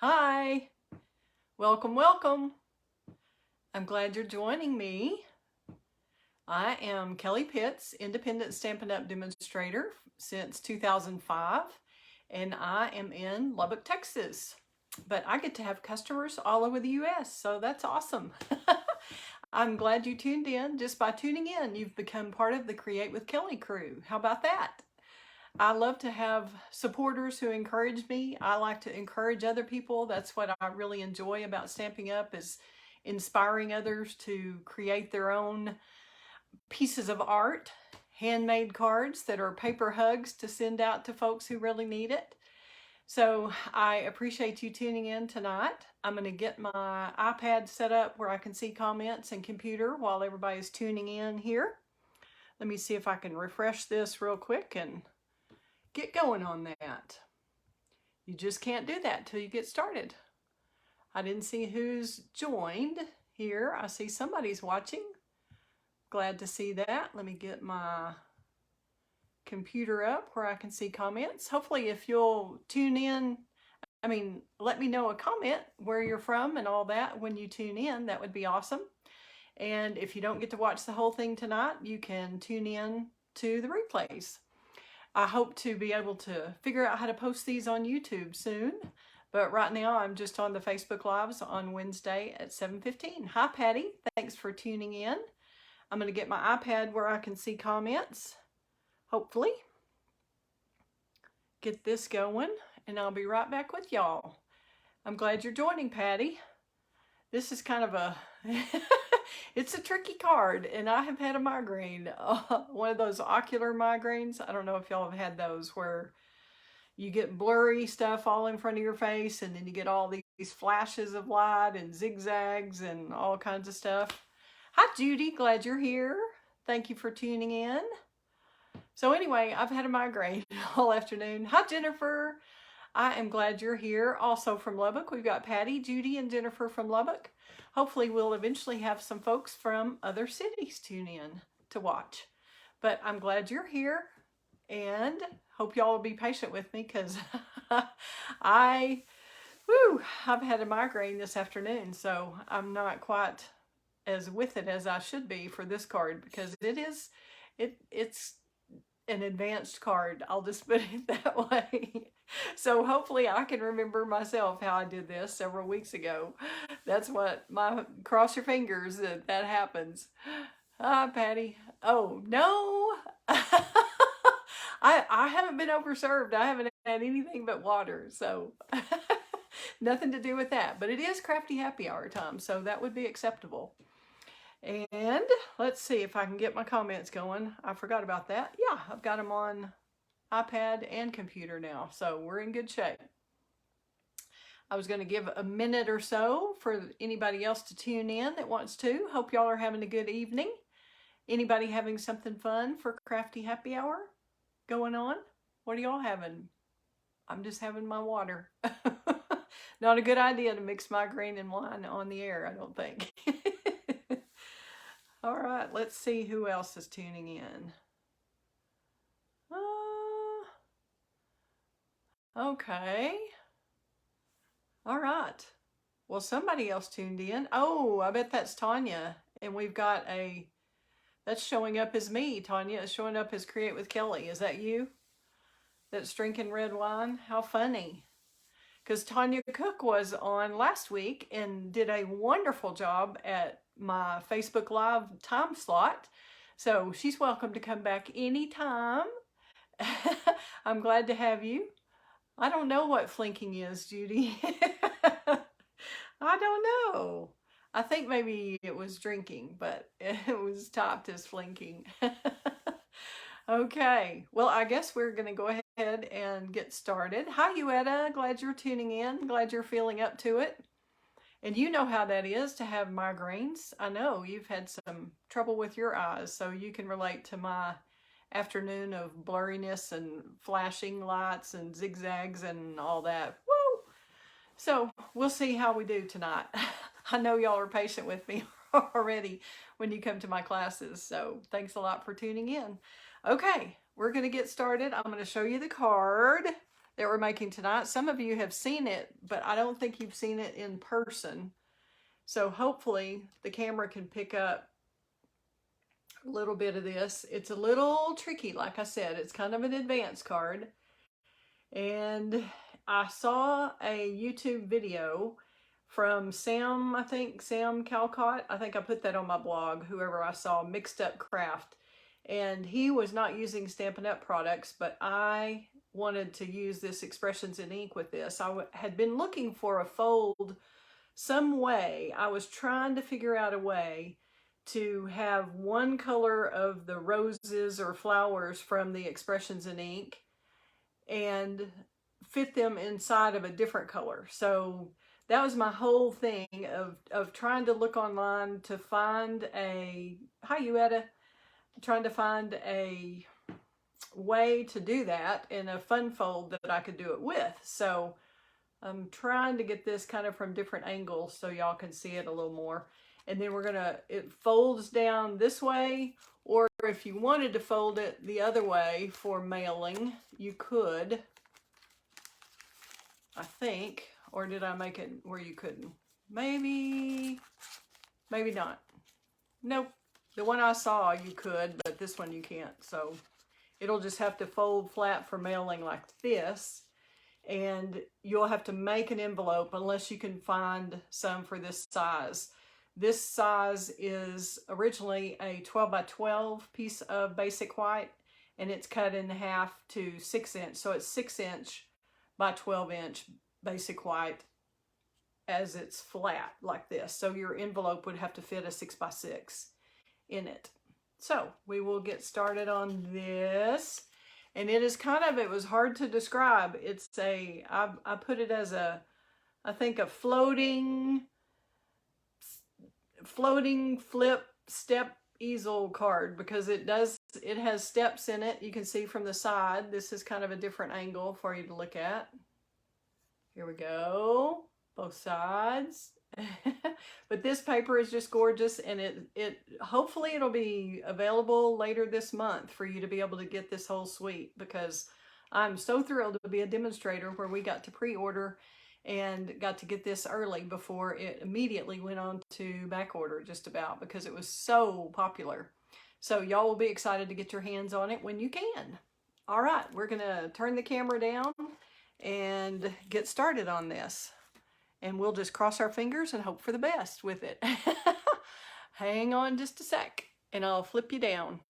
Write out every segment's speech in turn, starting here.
Hi, welcome, welcome. I'm glad you're joining me. I am Kelley Pitts, independent Stampin' Up! Demonstrator since 2005, and I am in Lubbock, Texas. But I get to have customers all over the US, so that's awesome. I'm glad you tuned in. Just by tuning in, you've become part of the Create With Kelley crew. How about that? I love to have supporters who encourage me. I like to encourage other people. That's what I really enjoy about Stampin' Up! Is inspiring others to create their own pieces of art, handmade cards that are paper hugs to send out to folks who really need it. So I appreciate you tuning in tonight. I'm going to get my iPad set up where I can see comments and computer while everybody's tuning in here. Let me see if I can refresh this real quick and get going on that. You just can't do that till you get started. I didn't see who's joined here. I see somebody's watching. Glad to see that. Let me get my computer up where I can see comments. Hopefully if you'll tune in, let me know a comment where you're from and all that when you tune in. That would be awesome. And if you don't get to watch the whole thing tonight, you can tune in to the replays. I hope to be able to figure out how to post these on YouTube soon. But right now I'm just on the Facebook Lives on Wednesday at 7:15. Hi Patty, thanks for tuning in. I'm going to get my iPad where I can see comments. Hopefully. Get this going and I'll be right back with y'all. I'm glad you're joining, Patty. This is kind of a, it's a tricky card, and I have had a migraine, one of those ocular migraines. I don't know if y'all have had those where you get blurry stuff all in front of your face, and then you get all these flashes of light and zigzags and all kinds of stuff. Hi, Judy. Glad you're here. Thank you for tuning in. So anyway, I've had a migraine all afternoon. Hi, Jennifer. I am glad you're here. Also from Lubbock, we've got Patty, Judy, and Jennifer from Lubbock. Hopefully we'll eventually have some folks from other cities tune in to watch. But I'm glad you're here, and hope y'all will be patient with me because I've had a migraine this afternoon, so I'm not quite as with it as I should be for this card because it's an advanced card. I'll just put it that way. So hopefully I can remember myself how I did this several weeks ago. That's what cross your fingers that happens. Hi, Patty. Oh, no. I haven't been overserved. I haven't had anything but water. So nothing to do with that. But it is crafty happy hour time. So that would be acceptable. And let's see if I can get my comments going. I forgot about that. Yeah, I've got them on iPad and computer now, so we're in good shape. I was going to give a minute or so for anybody else to tune in that wants to. Hope y'all are having a good evening. Anybody having something fun for Crafty Happy Hour going on? What are y'all having? I'm just having my water. Not a good idea to mix migraine and wine on the air, I don't think. All right, let's see who else is tuning in. Okay. All right. Well, somebody else tuned in. Oh, I bet that's Tanya. And we've got that's showing up as me. Tanya is showing up as Create With Kelley. Is that you that's drinking red wine? How funny. Because Tanya Cook was on last week and did a wonderful job at my Facebook Live time slot. So she's welcome to come back anytime. I'm glad to have you. I don't know what flinking is, Judy. I don't know. I think maybe it was drinking, but it was typed as flinking. Okay, well, I guess we're going to go ahead and get started. Hi, Uetta. Glad you're tuning in. Glad you're feeling up to it. And you know how that is to have migraines. I know you've had some trouble with your eyes, so you can relate to my afternoon of blurriness and flashing lights and zigzags and all that. Woo! So we'll see how we do tonight. I know y'all are patient with me already when you come to my classes, so thanks a lot for tuning in. Okay, we're going to get started. I'm going to show you the card that we're making tonight. Some of you have seen it, but I don't think you've seen it in person. So hopefully the camera can pick up a little bit of this. It's a little tricky, like I said. It's kind of an advanced card. And I saw a YouTube video from Sam, I think, Sam Calcott. I think I put that on my blog, whoever I saw, Mixed Up Craft. And he was not using Stampin' Up products, but I wanted to use this Expressions in Ink with this. I had been looking for a fold some way. I was trying to figure out a way to have one color of the roses or flowers from the Expressions in Ink and fit them inside of a different color. So that was my whole thing of trying to look online to find a, hi Uetta, trying to find a way to do that in a fun fold that I could do it with. So I'm trying to get this kind of from different angles so y'all can see it a little more. And then it folds down this way, or if you wanted to fold it the other way for mailing, you could, I think. Or did I make it where you couldn't? Maybe not. Nope. The one I saw you could, but this one you can't. So it'll just have to fold flat for mailing like this. And you'll have to make an envelope unless you can find some for this size. This size is originally a 12 by 12 piece of basic white, and it's cut in half to 6 inch. So it's 6 inch by 12 inch basic white as it's flat like this. So your envelope would have to fit a 6 by 6 in it. So we will get started on this. And it is kind of, it was hard to describe. It's I put it as I think a floating flip step easel card, because it has steps in it. You can see from the side. This is kind of a different angle for you to look at. Here we go, both sides. But this paper is just gorgeous, and it hopefully it'll be available later this month for you to be able to get this whole suite, because I'm so thrilled to be a demonstrator where we got to pre-order and got to get this early before it immediately went on to back order just about, because it was so popular. So y'all will be excited to get your hands on it when you can. All right, we're gonna turn the camera down and get started on this. And we'll just cross our fingers and hope for the best with it. Hang on just a sec, and I'll flip you down.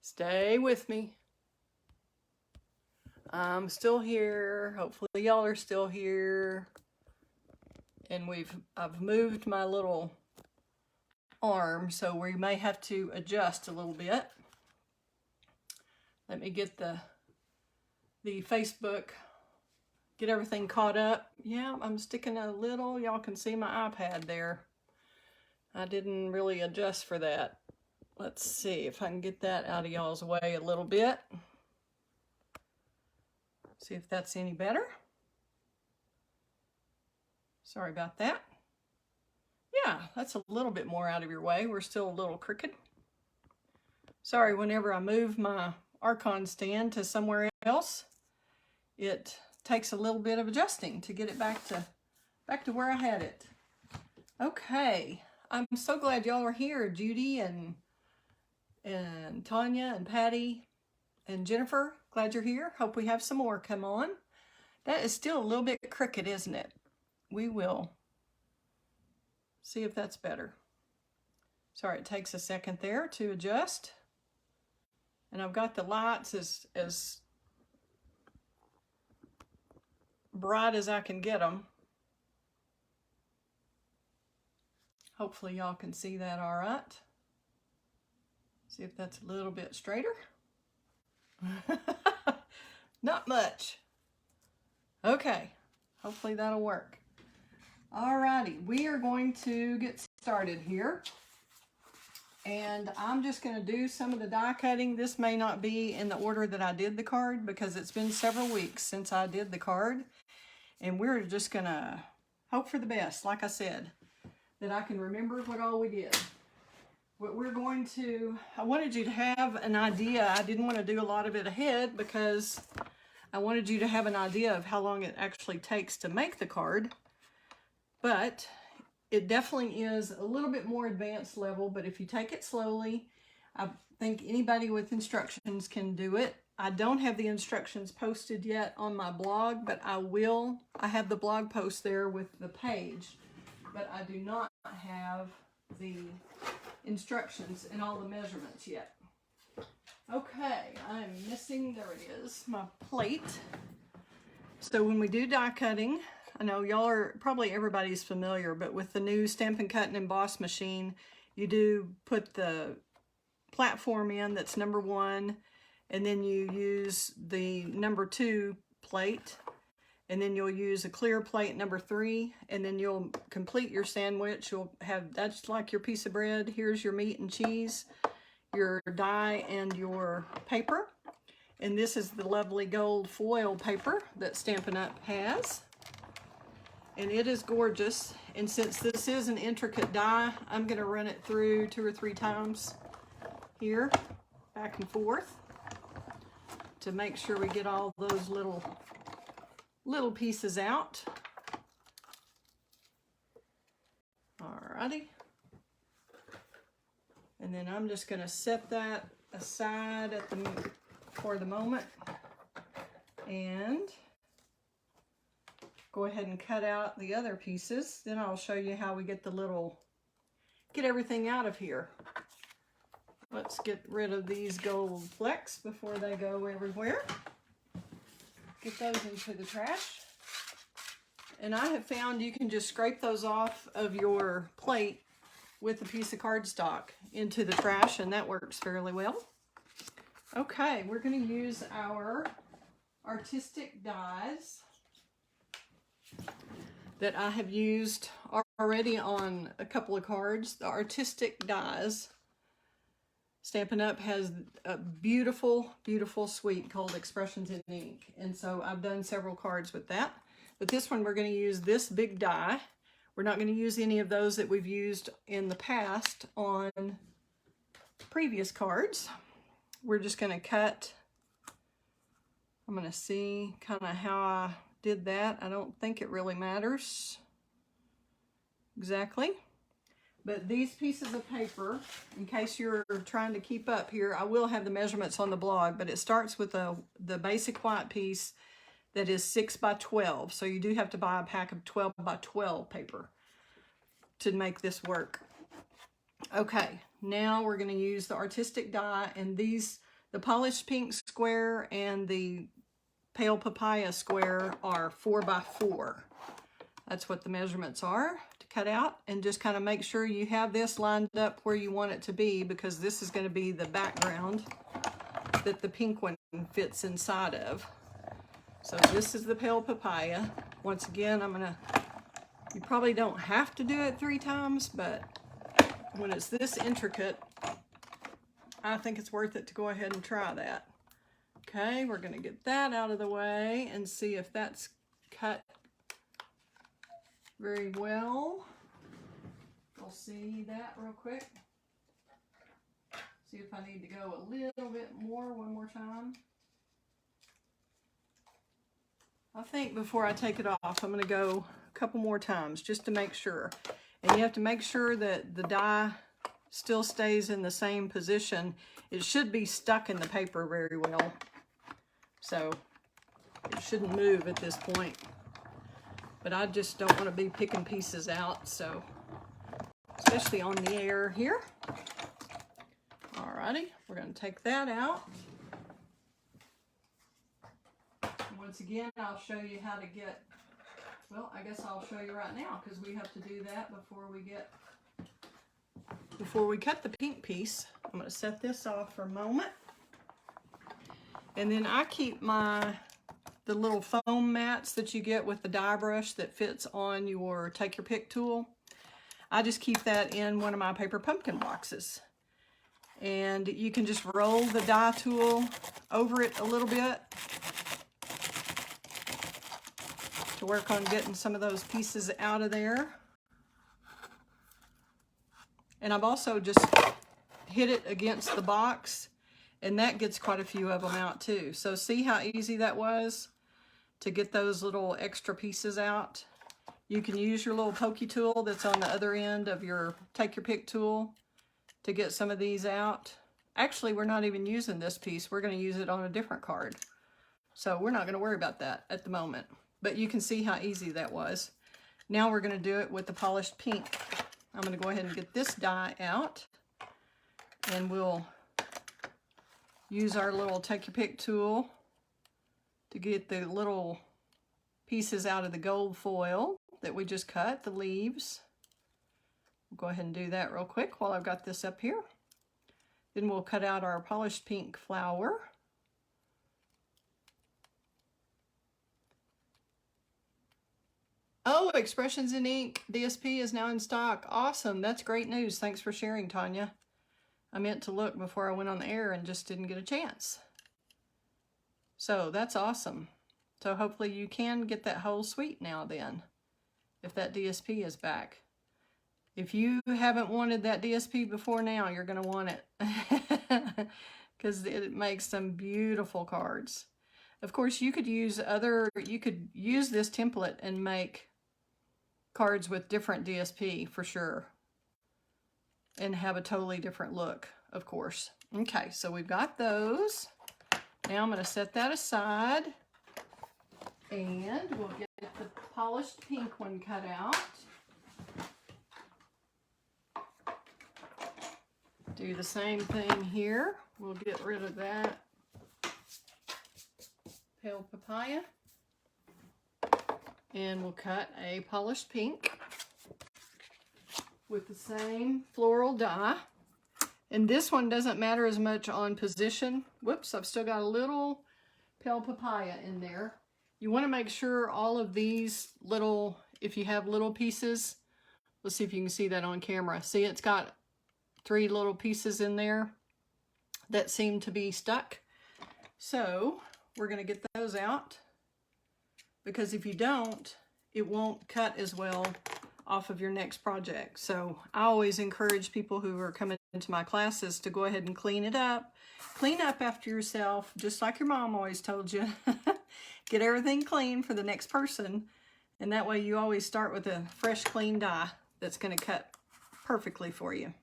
Stay with me. I'm still here. Hopefully y'all are still here. And I've moved my little arm, so we may have to adjust a little bit. Let me get the Facebook, get everything caught up. Yeah, I'm sticking a little, y'all can see my iPad there. I didn't really adjust for that. Let's see if I can get that out of y'all's way a little bit. See if that's any better. Sorry about that. Yeah, that's a little bit more out of your way. We're still a little crooked. Sorry, whenever I move my Archon stand to somewhere else, it takes a little bit of adjusting to get it back to where I had it. Okay, I'm so glad y'all are here, Judy and Tanya and Patty and Jennifer. Glad you're here. Hope we have some more come on. That is still a little bit crooked, isn't it? We will see if that's better. Sorry, it takes a second there to adjust. And I've got the lights as bright as I can get them. Hopefully y'all can see that all right. See if that's a little bit straighter. Not much. Okay, hopefully that'll work. Alrighty, we are going to get started here. And I'm just going to do some of the die cutting. This may not be in the order that I did the card, because it's been several weeks since I did the card. And we're just going to hope for the best, like I said, that I can remember what all we did. what we're going to, I wanted you to have an idea. I didn't want to do a lot of it ahead because I wanted you to have an idea of how long it actually takes to make the card. But it definitely is a little bit more advanced level, but if you take it slowly, I think anybody with instructions can do it. I don't have the instructions posted yet on my blog, but I will. I have the blog post there with the page, but I do not have the instructions and all the measurements yet. Okay, I'm missing, there it is, my plate. So when we do die cutting, I know y'all are, probably everybody's familiar, but with the new Stampin' Cut and Emboss machine, you do put the platform in that's number 1, and then you use the number 2 plate, and then you'll use a clear plate number 3, and then you'll complete your sandwich. You'll have, that's like your piece of bread. Here's your meat and cheese, your die, and your paper. And this is the lovely gold foil paper that Stampin' Up has. And it is gorgeous. And since this is an intricate die, I'm gonna run it through 2 or 3 times here, back and forth, to make sure we get all those little pieces out. Alrighty. And then I'm just going to set that aside for the moment and go ahead and cut out the other pieces. Then I'll show you how we get get everything out of here. Let's get rid of these gold flecks before they go everywhere. Get those into the trash. And I have found you can just scrape those off of your plate with a piece of cardstock into the trash, and that works fairly well. Okay, we're going to use our artistic dies that I have used already on a couple of cards. The artistic dies. Stampin' Up has a beautiful, beautiful suite called Expressions in Ink. And so I've done several cards with that. But this one, we're going to use this big die. We're not going to use any of those that we've used in the past on previous cards. We're just going to cut. I'm going to see kind of how I did that. I don't think it really matters exactly. But these pieces of paper, in case you're trying to keep up here, I will have the measurements on the blog, but it starts with the basic white piece that is 6 by 12. So you do have to buy a pack of 12 by 12 paper to make this work. Okay, now we're going to use the artistic die, and these, the polished pink square and the pale papaya square are 4 by 4. That's what the measurements are to cut out, and just kind of make sure you have this lined up where you want it to be, because this is going to be the background that the pink one fits inside of. So this is the pale papaya. Once again, you probably don't have to do it 3 times, but when it's this intricate, I think it's worth it to go ahead and try that. Okay, we're going to get that out of the way and see if that's cut very well. We'll see that real quick. See if I need to go a little bit more, one more time. I think before I take it off, I'm going to go a couple more times just to make sure. And you have to make sure that the die still stays in the same position. It should be stuck in the paper very well. So it shouldn't move at this point. But I just don't want to be picking pieces out, so especially on the air here. Alrighty, we're going to take that out. Once again, I'll show you how to get, well, I guess I'll show you right now, because we have to do that before we cut the pink piece. I'm going to set this off for a moment. And then I keep the little foam mats that you get with the die brush that fits on your take your pick tool. I just keep that in one of my paper pumpkin boxes. And you can just roll the die tool over it a little bit to work on getting some of those pieces out of there. And I've also just hit it against the box, and that gets quite a few of them out too. So see how easy that was to get those little extra pieces out? You can use your little pokey tool that's on the other end of your take your pick tool to get some of these out. Actually, we're not even using this piece. We're going to use it on a different card. So we're not going to worry about that at the moment. But you can see how easy that was. Now we're going to do it with the polished pink. I'm going to go ahead and get this die out. And we'll use our little take your pick tool to get the little pieces out of the gold foil that we just cut, the leaves. We'll go ahead and do that real quick while I've got this up here. Then we'll cut out our polished pink flower. Oh, Expressions in Ink DSP is now in stock. Awesome. That's great news. Thanks for sharing, Tanya. I meant to look before I went on the air and just didn't get a chance. So that's awesome. So hopefully you can get that whole suite now then, if that DSP is back. If you haven't wanted that DSP before now, you're going to want it because it makes some beautiful cards. Of course, you could use this template and make cards with different DSP for sure and have a totally different look, of course. Okay, so we've got those. Now I'm going to set that aside and we'll get the polished pink one cut out. Do the same thing here. We'll get rid of that pale papaya. And we'll cut a polished pink with the same floral die. And this one doesn't matter as much on position. Whoops, I've still got a little pale papaya in there. You want to make sure all of these little, if you have little pieces, let's see if you can see that on camera. See, it's got 3 little pieces in there that seem to be stuck. So we're going to get those out, because if you don't, it won't cut as well off of your next project. So I always encourage people who are coming into my classes to go ahead and clean it up. Clean up after yourself, just like your mom always told you. Get everything clean for the next person, and that way you always start with a fresh, clean die that's going to cut perfectly for you.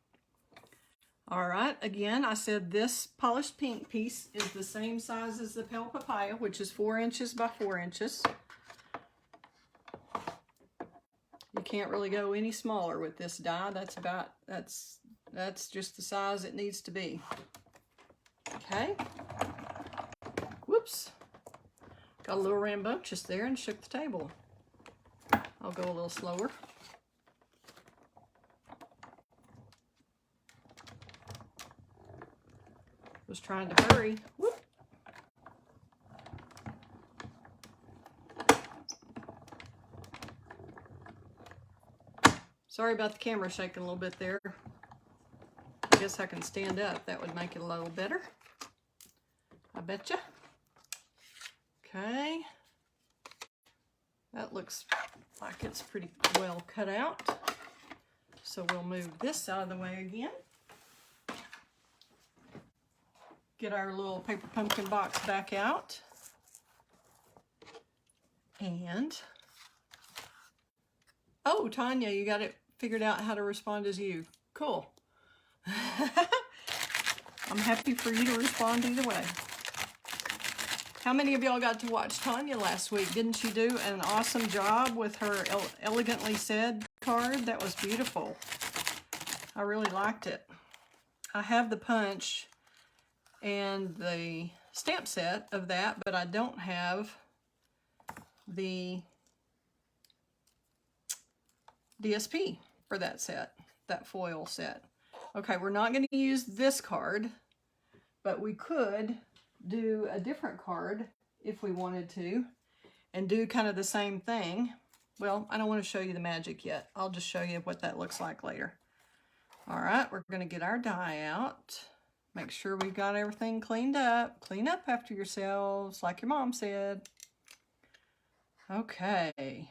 All right, again, I said this polished pink piece is the same size as the pale papaya, which is 4 inches by 4 inches. You can't really go any smaller with this die. That's just the size it needs to be. Okay. Whoops. Got a little rambunctious there and shook the table. I'll go a little slower. Was trying to hurry. Whoop. Sorry about the camera shaking a little bit there. I guess I can stand up. That would make it a little better. I betcha. Okay. That looks like it's pretty well cut out. So we'll move this out of the way again. Get our little paper pumpkin box back out. And, oh, Tanya, you got it figured out how to respond as you. Cool. I'm happy for you to respond either way. How many of y'all got to watch Tanya last week? Didn't she do an awesome job with her Elegantly Said card? That was beautiful. I really liked it. I have the punch and the stamp set of that, but I don't have the DSP for that set, that foil set. Okay, we're not going to use this card, but we could do a different card if we wanted to and do kind of the same thing. Well, I don't want to show you the magic yet. I'll just show you what that looks like later. All right, we're going to get our die out. Make sure we've got everything cleaned up. Clean up after yourselves, like your mom said. Okay.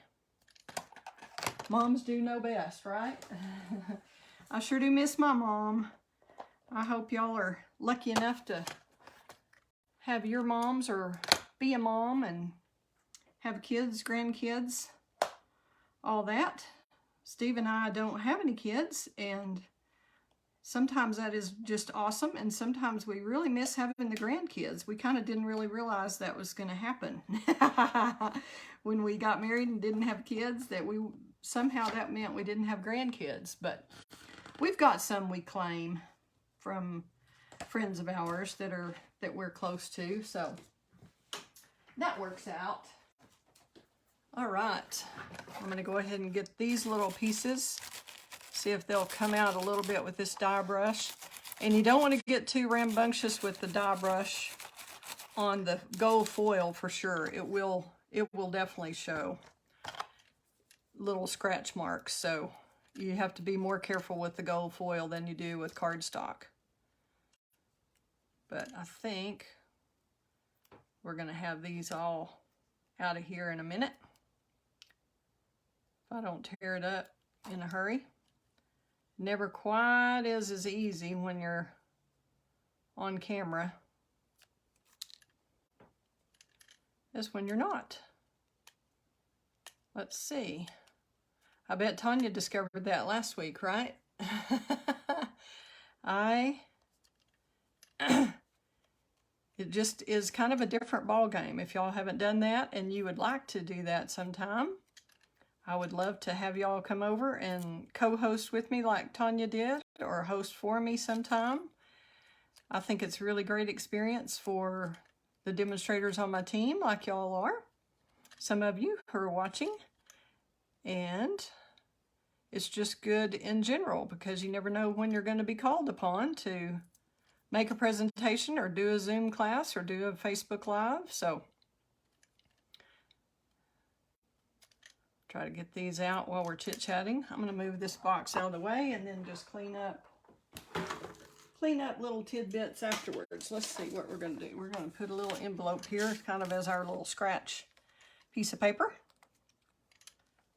Moms do know best, right? I sure do miss my mom. I hope y'all are lucky enough to have your moms or be a mom and have kids, grandkids, all that. Steve and I don't have any kids, and sometimes that is just awesome, and sometimes we really miss having the grandkids. We kind of didn't really realize that was going to happen when we got married and didn't have kids, that we somehow that meant we didn't have grandkids. But we've got some we claim from friends of ours that we're close to, so that works out. All right, I'm going to go ahead and get these little pieces, see if they'll come out a little bit with this die brush. And you don't want to get too rambunctious with the die brush on the gold foil for sure. It will definitely show little scratch marks, so you have to be more careful with the gold foil than you do with cardstock. But I think we're going to have these all out of here in a minute, if I don't tear it up in a hurry. Never quite is as easy when you're on camera as when you're not. Let's see. I bet Tanya discovered that last week, right? It just is kind of a different ball game. If y'all haven't done that and you would like to do that sometime, I would love to have y'all come over and co-host with me like Tanya did, or host for me sometime. I think it's a really great experience for the demonstrators on my team, like y'all are, some of you who are watching. And it's just good in general because you never know when you're going to be called upon to make a presentation or do a Zoom class or do a Facebook Live. So try to get these out while we're chit-chatting. I'm going to move this box out of the way and then just clean up little tidbits afterwards. Let's see what we're going to do. We're going to put a little envelope here kind of as our little scratch piece of paper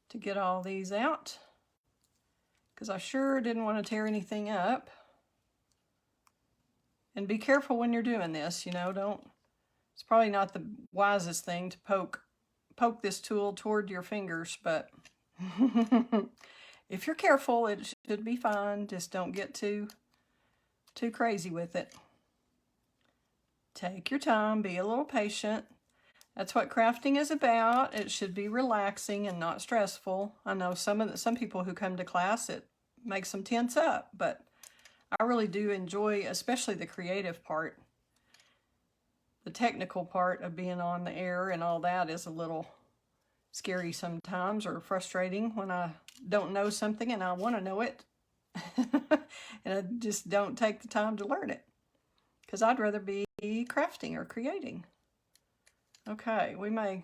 to get all these out, because I sure didn't want to tear anything up. And be careful when you're doing this, you know, it's probably not the wisest thing to poke this tool toward your fingers, but if you're careful, it should be fine. Just don't get too crazy with it. Take your time, be a little patient. That's what crafting is about. It should be relaxing and not stressful. I know some people who come to class, it makes them tense up, but I really do enjoy, especially the creative part. The technical part of being on the air and all that is a little scary sometimes, or frustrating when I don't know something and I want to know it. And I just don't take the time to learn it, because I'd rather be crafting or creating. Okay, we may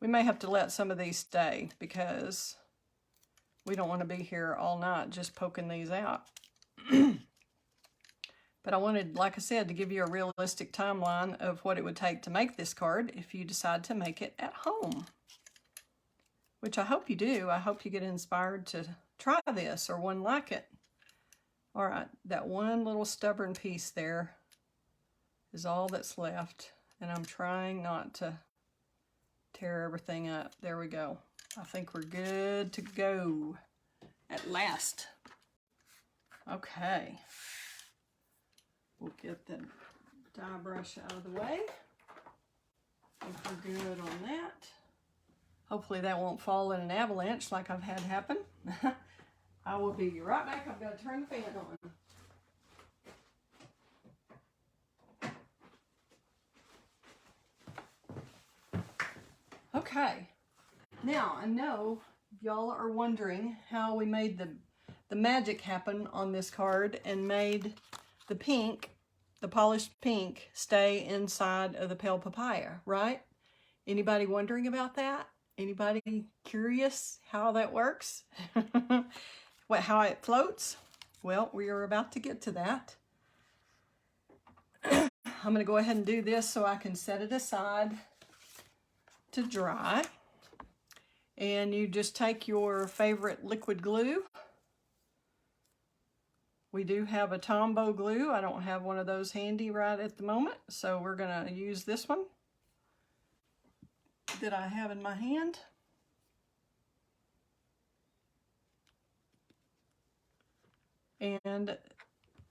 have to let some of these stay because we don't want to be here all night just poking these out. But I wanted, like I said, to give you a realistic timeline of what it would take to make this card if you decide to make it at home, which I hope you do. I hope you get inspired to try this or one like it. All right, that one little stubborn piece there is all that's left, and I'm trying not to tear everything up. There we go. I think we're good to go at last. Okay. We'll get the die brush out of the way. I think we're good on that. Hopefully that won't fall in an avalanche like I've had happen. I will be right back. I've got to turn the fan on. Okay. Now, I know y'all are wondering how we made the magic happen on this card and made the pink, the polished pink, stay inside of the pale papaya, right? Anybody wondering about that? Anybody curious how that works? How it floats? Well, we are about to get to that. I'm going to go ahead and do this so I can set it aside to dry. And you just take your favorite liquid glue We do have a Tombow glue. I don't have one of those handy right at the moment, so we're going to use this one that I have in my hand. And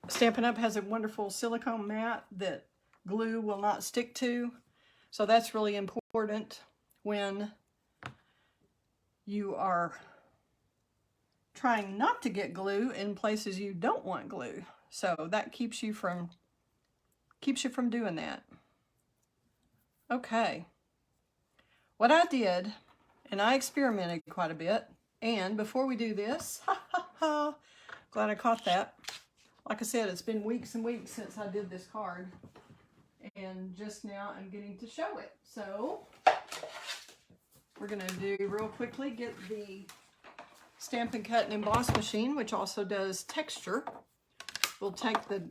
Stampin' Up! Has a wonderful silicone mat that glue will not stick to. So that's really important when you are trying not to get glue in places you don't want glue. So that keeps you from doing that. Okay. What I did, and I experimented quite a bit, and before we do this, glad I caught that. Like I said, it's been weeks and weeks since I did this card, and just now I'm getting to show it. So we're going to do real quickly, get the Stampin' Cut and Emboss machine, which also does texture. We'll take the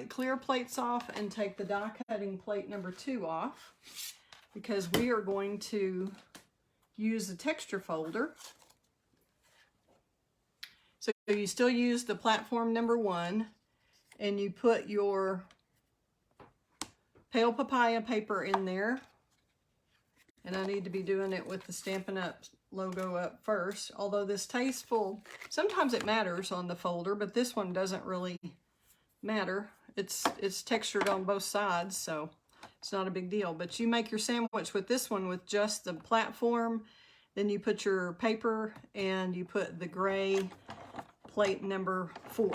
clear plates off and take the die cutting plate number 2 off, because we are going to use a texture folder. So you still use the platform number 1, and you put your pale papaya paper in there. And I need to be doing it with the Stampin' Up! Logo up first, although this tasteful, sometimes it matters on the folder, but this one doesn't really matter. It's textured on both sides, so it's not a big deal. But you make your sandwich with this one with just the platform, then you put your paper and you put the gray plate number 4,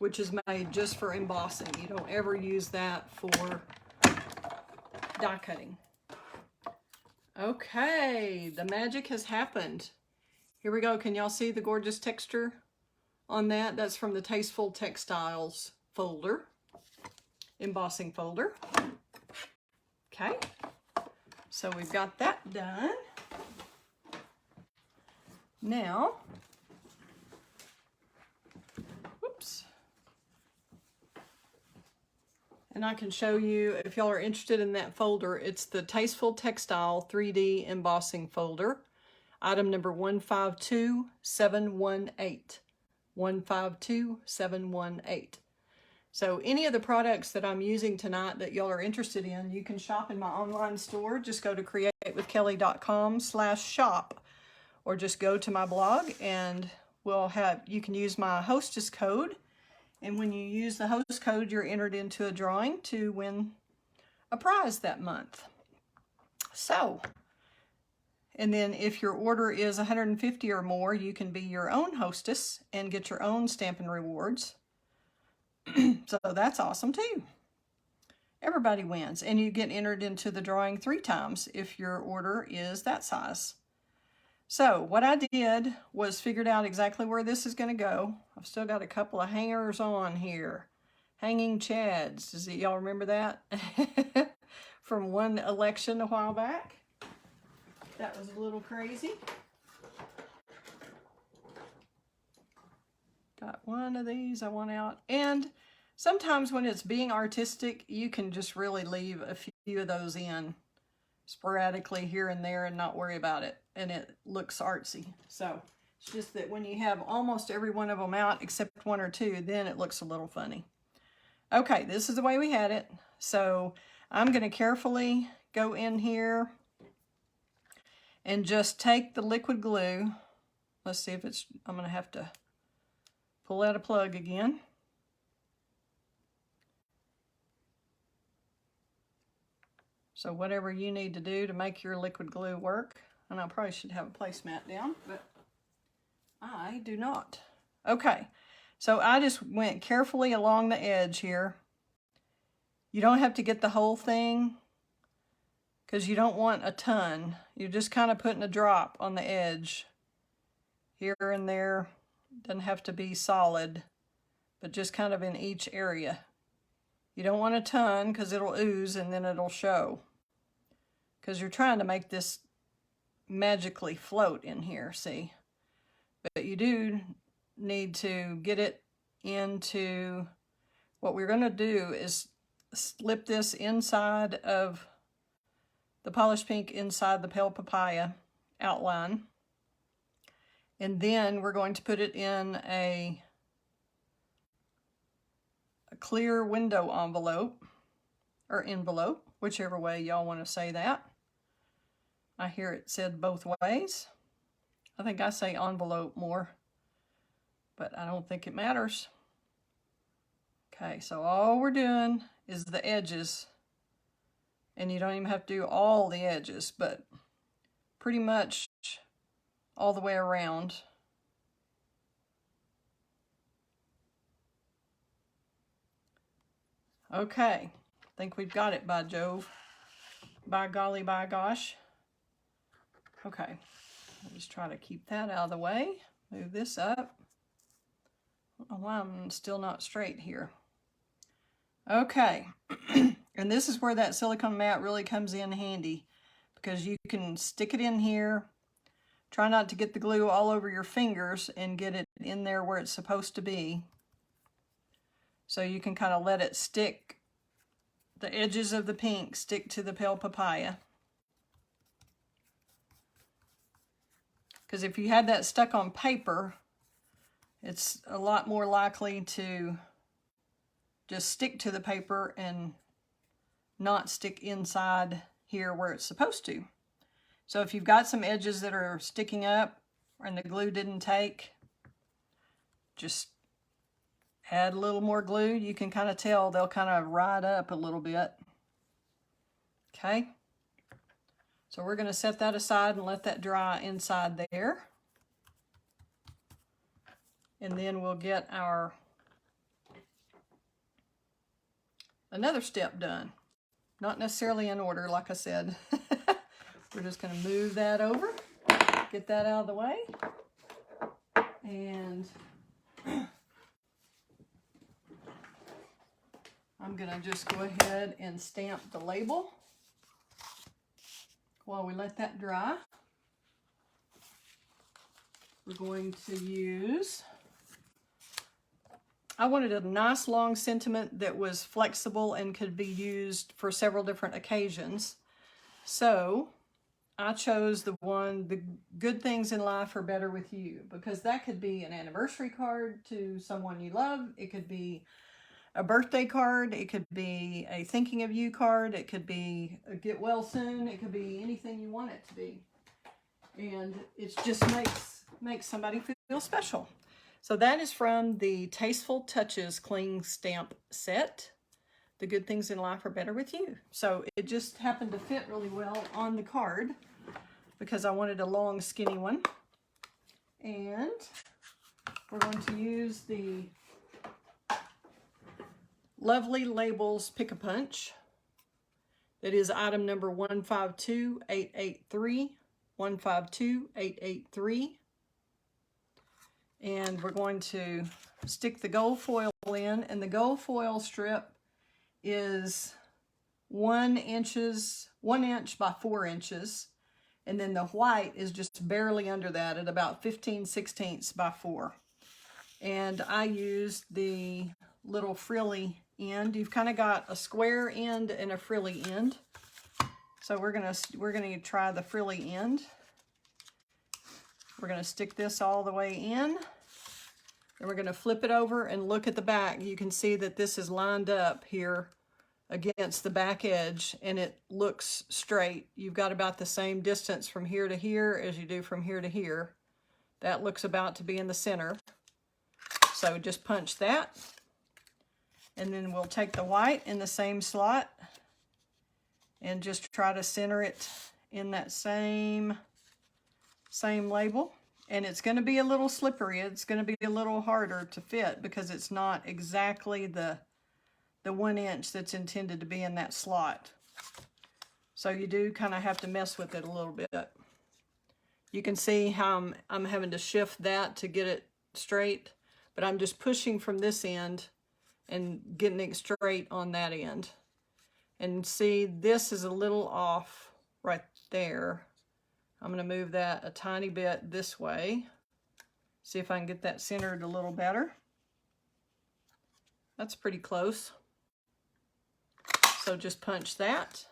which is made just for embossing. You don't ever use that for die cutting. Okay, the magic has happened. Here we go. Can y'all see the gorgeous texture on that? That's from the Tasteful Textiles folder, embossing folder. Okay, so we've got that done. Now, whoops. And I can show you, if y'all are interested in that folder, it's the Tasteful Textile 3D Embossing folder, item number 152718. 152718. So any of the products that I'm using tonight that y'all are interested in, you can shop in my online store. Just go to createwithkelley.com/shop, or just go to my blog and you can use my hostess code. And when you use the host code, you're entered into a drawing to win a prize that month. So, and then if your order is 150 or more, you can be your own hostess and get your own Stampin' Rewards. So that's awesome too. Everybody wins. And you get entered into the drawing 3 times if your order is that size. So what I did was figured out exactly where this is going to go. I've still got a couple of hangers on here. Hanging chads. Does y'all remember that? From one election a while back. That was a little crazy. Got one of these I want out. And sometimes when it's being artistic, you can just really leave a few of those in sporadically here and there and not worry about it, and it looks artsy. So it's just that when you have almost every one of them out except 1 or 2, then it looks a little funny. Okay, this is the way we had it. So I'm going to carefully go in here and just take the liquid glue. Let's see if it's, I'm going to have to pull out a plug again. So whatever you need to do to make your liquid glue work. And I probably should have a placemat down, but I do not. Okay, so I just went carefully along the edge here. You don't have to get the whole thing because you don't want a ton. You're just kind of putting a drop on the edge here and there. Doesn't have to be solid, but just kind of in each area. You don't want a ton because it'll ooze and then it'll show. Because you're trying to make this magically float in here, see? But you do need to get it into, what we're going to do is slip this inside of the polished pink, inside the pale papaya outline. And then we're going to put it in a clear window envelope, or envelope, whichever way y'all want to say that. I hear it said both ways. I think I say envelope more, but I don't think it matters. Okay, so all we're doing is the edges, and you don't even have to do all the edges, but pretty much all the way around. Okay, I think we've got it, by Jove. By golly, by gosh. Okay, I'll just try to keep that out of the way. Move this up. I don't know why I'm still not straight here. Okay, and this is where that silicone mat really comes in handy, because you can stick it in here. Try not to get the glue all over your fingers and get it in there where it's supposed to be. So you can kind of let it stick, the edges of the pink stick to the pale papaya. Because if you had that stuck on paper, it's a lot more likely to just stick to the paper and not stick inside here where it's supposed to. So if you've got some edges that are sticking up and the glue didn't take, just add a little more glue. You can kind of tell they'll kind of ride up a little bit. Okay, so we're going to set that aside and let that dry inside there. And then we'll get our another step done. Not necessarily in order, like I said. We're just going to move that over, get that out of the way, and I'm going to just go ahead and stamp the label while we let that dry. We're going to use, I wanted a nice long sentiment that was flexible and could be used for several different occasions. So I chose the good things in life are better with you, because that could be an anniversary card to someone you love. It could be a birthday card. It could be a thinking of you card. It could be a get well soon. It could be anything you want it to be. And it just makes somebody feel special. So that is from the Tasteful Touches Cling Stamp Set. The good things in life are better with you. So it just happened to fit really well on the card because I wanted a long, skinny one. And we're going to use the Lovely Labels Pick-a-Punch. That is item number 152883. 152883. And we're going to stick the gold foil in, and the gold foil strip is 1 inch by 4 inches, and then the white is just barely under that at about 15/16 by 4. And I used the little frilly end. You've kind of got a square end and a frilly end. So we're gonna try the frilly end. We're gonna stick this all the way in. And we're going to flip it over and look at the back. You can see that this is lined up here against the back edge, and it looks straight. You've got about the same distance from here to here as you do from here to here. That looks about to be in the center. So just punch that. And then we'll take the white in the same slot and just try to center it in that same label. And it's going to be a little slippery. It's going to be a little harder to fit because it's not exactly the 1 inch that's intended to be in that slot. So you do kind of have to mess with it a little bit. You can see how I'm having to shift that to get it straight, but I'm just pushing from this end and getting it straight on that end. And see, this is a little off right there. I'm going to move that a tiny bit this way. See if I can get that centered a little better. That's pretty close. So just punch that.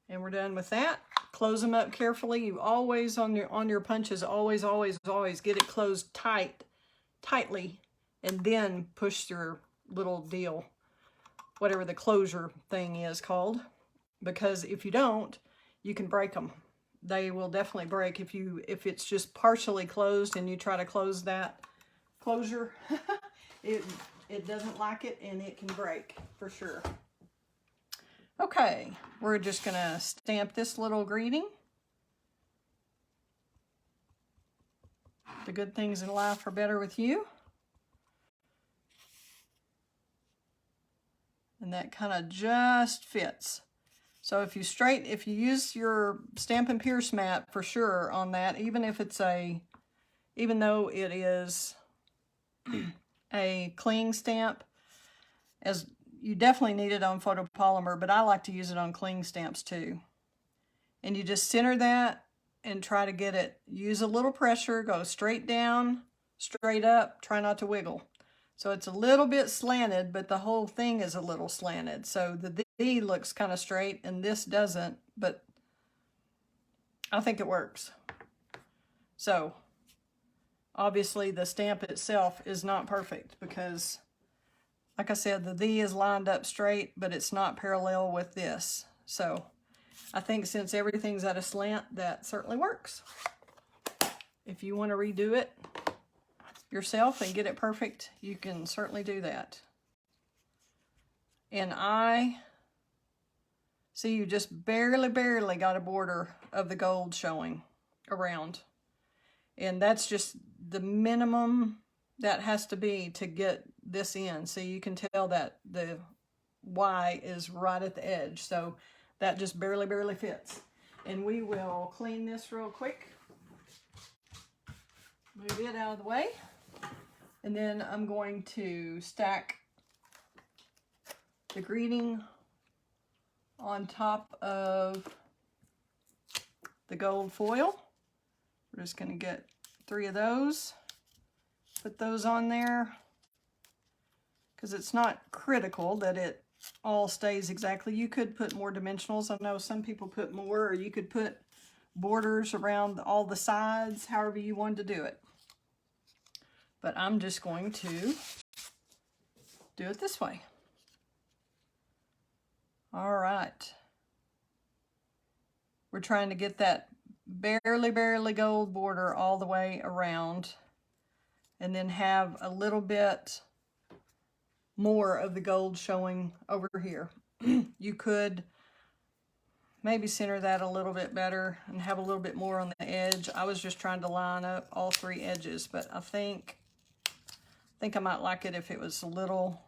And we're done with that. Close them up carefully. You always, on your punches, always get it closed tightly, and then push your little deal, whatever the closure thing is called, because if you don't, you can break them. They will definitely break if it's just partially closed and you try to close that closure. it doesn't like it, and it can break for sure. Okay, we're just gonna stamp this little greeting. The good things in life are better with you. And that kind of just fits. So if you use your Stampin' Pierce mat for sure on that, even though it is a cling stamp, as you definitely need it on photopolymer, but I like to use it on cling stamps too. And you just center that and try to get it, use a little pressure, go straight down, straight up, try not to wiggle. So it's a little bit slanted, but the whole thing is a little slanted. So the D looks kind of straight and this doesn't, but I think it works. So obviously the stamp itself is not perfect because, like I said, the D is lined up straight, but it's not parallel with this. So I think since everything's at a slant, that certainly works. If you want to redo it yourself and get it perfect, you can certainly do that. And I see you just barely got a border of the gold showing around. And that's just the minimum that has to be to get this in. So you can tell that the Y is right at the edge. So that just barely fits. And we will clean this real quick. Move it out of the way. And then I'm going to stack the greeting on top of the gold foil. We're just going to get 3 of those, put those on there, because it's not critical that it all stays exactly. You could put more dimensionals. I know some people put more, or you could put borders around all the sides, however you wanted to do it. But I'm just going to do it this way. All right. We're trying to get that barely gold border all the way around, and then have a little bit more of the gold showing over here. You could maybe center that a little bit better and have a little bit more on the edge. I was just trying to line up all 3 edges, but I think I might like it if it was a little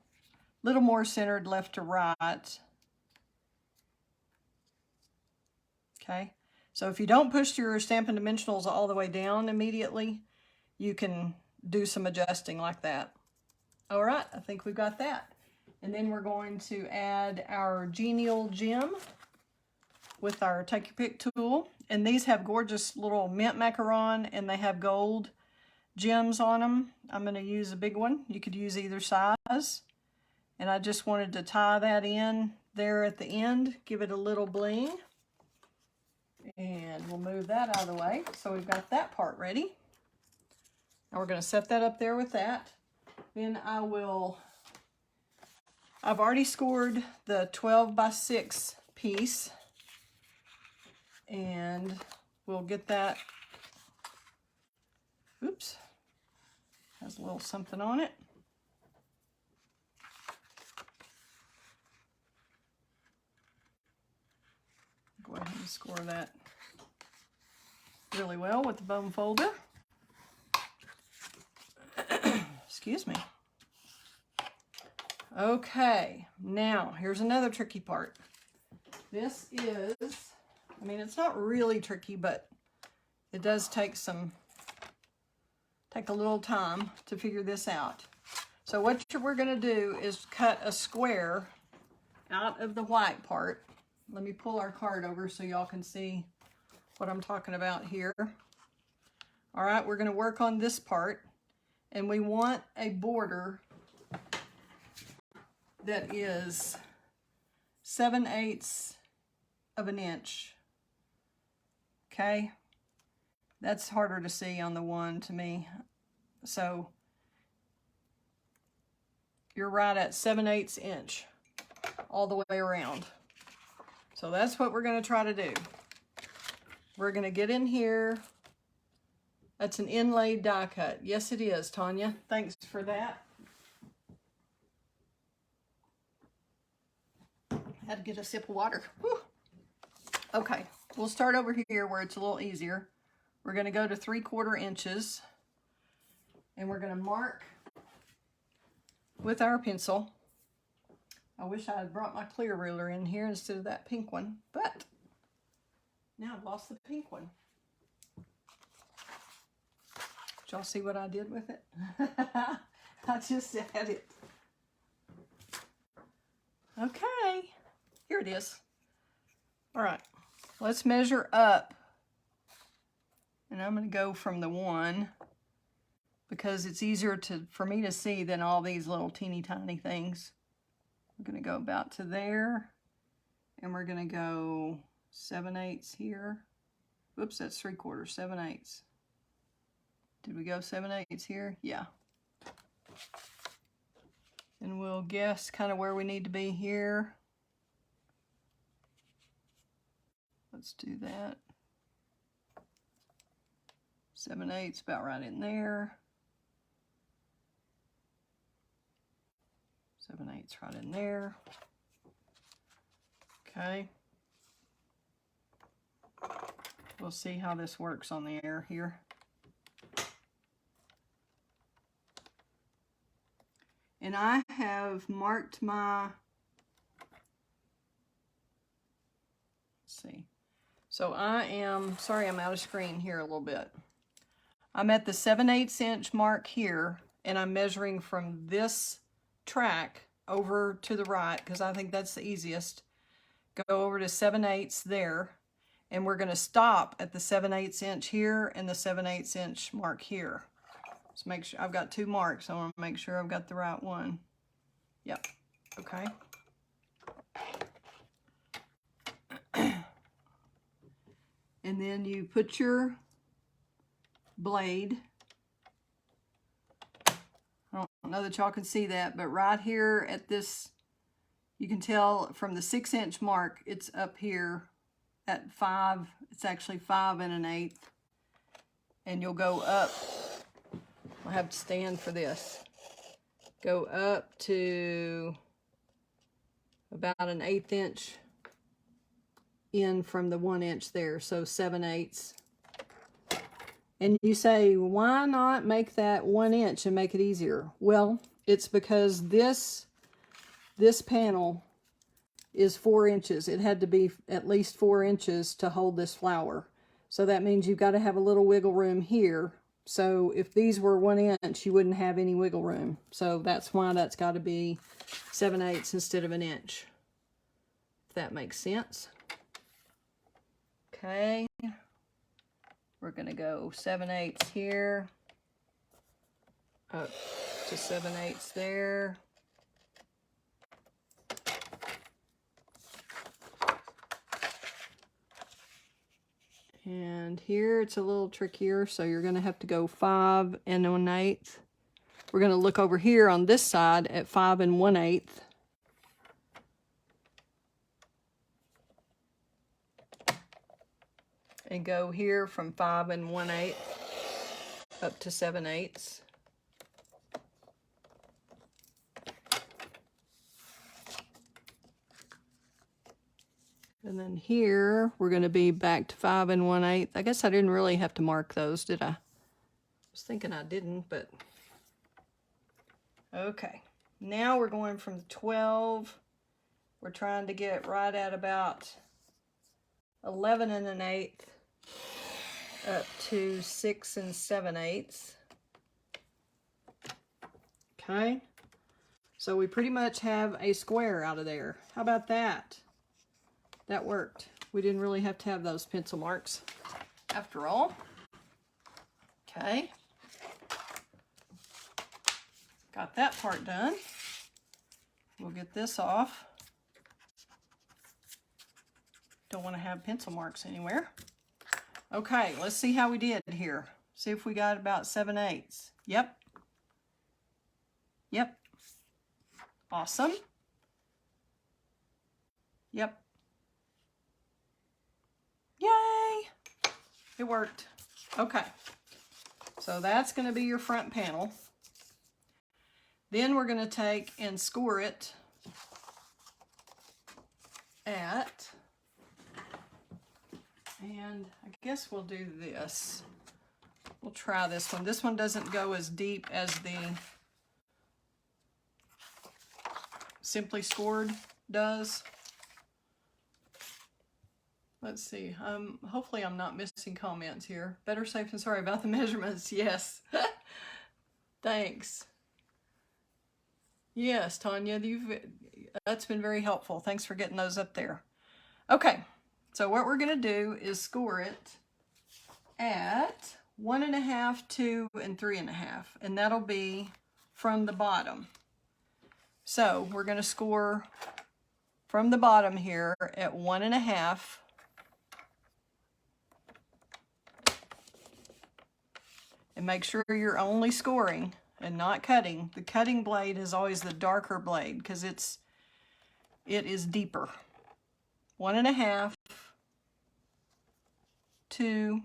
more centered left to right. Okay, so if you don't push your Stampin' Dimensionals all the way down immediately, you can do some adjusting like that. All right, I think we've got that. And then we're going to add our Genial Gem with our Take Your Pick tool. And these have gorgeous little mint macaron, and they have gold gems on them. I'm going to use a big one. You could use either size. And I just wanted to tie that in there at the end, give it a little bling. And we'll move that out of the way. So we've got that part ready. Now we're going to set that up there with that. Then I've already scored the 12x6 piece. And we'll get that, oops, has a little something on it. Go ahead and score that really well with the bone folder. Excuse me. Okay, now here's another tricky part. This is, I mean, it's not really tricky, but it does take a little time to figure this out. So what we're going to do is cut a square out of the white part. Let me pull our card over so y'all can see what I'm talking about here. All right, we're going to work on this part, and we want a border that is 7/8 of an inch. Okay, that's harder to see on the one to me. So you're right at 7/8 inch all the way around. So that's what we're going to try to do. We're going to get in here. That's an inlaid die cut. Yes, it is, Tanya. Thanks for that. Had to get a sip of water. Whew. Okay, we'll start over here where it's a little easier. We're going to go to 3/4 inches, and we're going to mark with our pencil. I wish I had brought my clear ruler in here instead of that pink one, but now I've lost the pink one. Did y'all see what I did with it? I just had it. Okay, here it is. All right, let's measure up. And I'm going to go from the 1 because it's easier for me to see than all these little teeny tiny things. We're going to go about to there, and we're going to go 7/8 here. Whoops, that's 3/4, 7/8. Did we go 7/8 here? Yeah. And we'll guess kind of where we need to be here. Let's do that. 7/8 about right in there. 7/8 right in there. Okay. We'll see how this works on the air here. And I have marked my, let's see. So I am, sorry I'm out of screen here a little bit. I'm at the 7/8 inch mark here, and I'm measuring from this track over to the right because I think that's the easiest. Go over to 7/8 there, and we're going to stop at the 7/8 inch here and the 7/8 inch mark here. Let's make sure I've got 2 marks. I want to make sure I've got the right one. Yep. Okay. And then you put your blade. I don't know that y'all can see that, but right here at this, you can tell from the 6 inch mark, it's up here at 5. It's actually 5 1/8. And you'll go up. I'll have to stand for this. Go up to about an 1/8 inch in from the 1 inch there, so 7/8. And you say, why not make that 1 inch and make it easier? Well, it's because this panel is 4 inches. It had to be at least 4 inches to hold this flower. So that means you've got to have a little wiggle room here. So if these were 1 inch, you wouldn't have any wiggle room. So that's why that's got to be 7/8 instead of 1 inch. If that makes sense. Okay. We're going to go 7/8 here. Up to 7/8 there. And here it's a little trickier, so you're going to have to go 5 1/8. We're going to look over here on this side at 5 1/8. And go here from 5 1/8 up to 7/8. And then here, we're going to be back to 5 1/8. I guess I didn't really have to mark those, did I? I was thinking I didn't, but... Okay. Now we're going from 12. We're trying to get right at about 11 1/8 up to 6 7/8. Okay. So we pretty much have a square out of there. How about that? That worked. We didn't really have to have those pencil marks after all. Okay. Got that part done. We'll get this off. Don't want to have pencil marks anywhere. Okay, let's see how we did here. See if we got about 7/8. Yep. Yep. Awesome. Yep. Yay! It worked. Okay. So that's going to be your front panel. Then we're going to take and score it at, and I guess we'll do this. We'll try this one. This one doesn't go as deep as the Simply Scored does. Let's see. Hopefully I'm not missing comments here. Better safe than sorry about the measurements. Yes. Thanks. Yes, Tanya, that's been very helpful. Thanks for getting those up there. Okay, so what we're going to do is score it at 1.5, 2, and 3.5, and that'll be from the bottom. So we're going to score from the bottom here at 1.5. And make sure you're only scoring and not cutting. The cutting blade is always the darker blade because it is deeper. 1.5, 2,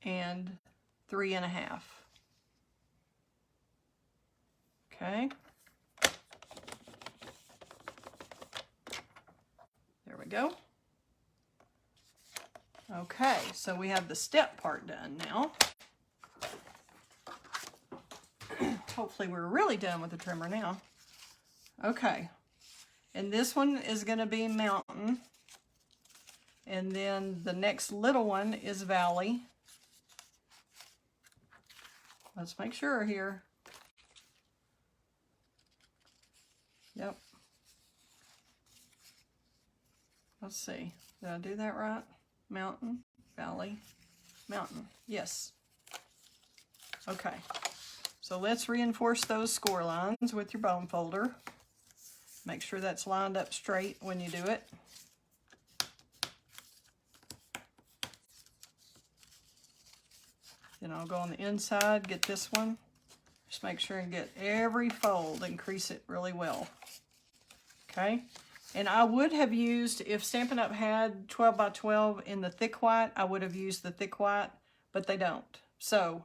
and 3.5. Okay. There we go. Okay, so we have the step part done now. Hopefully we're really done with the trimmer now. Okay, and this one is going to be mountain, and then the next little one is valley. Let's make sure here. Yep. Let's see, did I do that right? Mountain, valley, mountain. Yes. Okay. So let's reinforce those score lines with your bone folder. Make sure that's lined up straight when you do it. Then I'll go on the inside, get this one. Just make sure and get every fold and crease it really well. Okay. And I would have used, if Stampin' Up! Had 12 by 12 in the thick white, I would have used the thick white, but they don't. So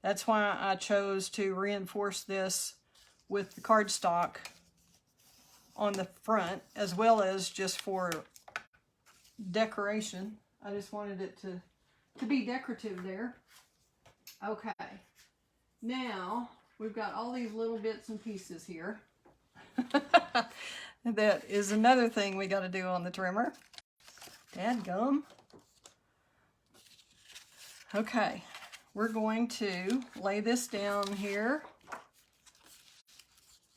that's why I chose to reinforce this with the cardstock on the front, as well as just for decoration. I just wanted it to be decorative there. Okay. Now, we've got all these little bits and pieces here. That is another thing we got to do on the trimmer. Dadgum. Okay, we're going to lay this down here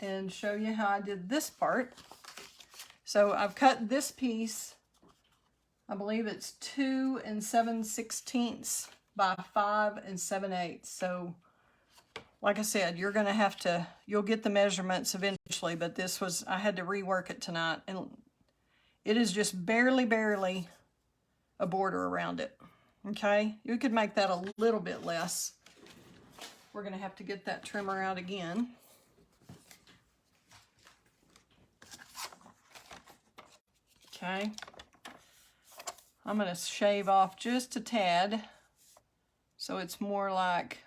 and show you how I did this part. So I've cut this piece, I believe it's 2 7/16 by 5 7/8. So like I said, you're going to have to, you'll get the measurements eventually, but this was, I had to rework it tonight, and it is just barely a border around it. Okay, you could make that a little bit less. We're going to have to get that trimmer out again. Okay, I'm going to shave off just a tad, so it's more like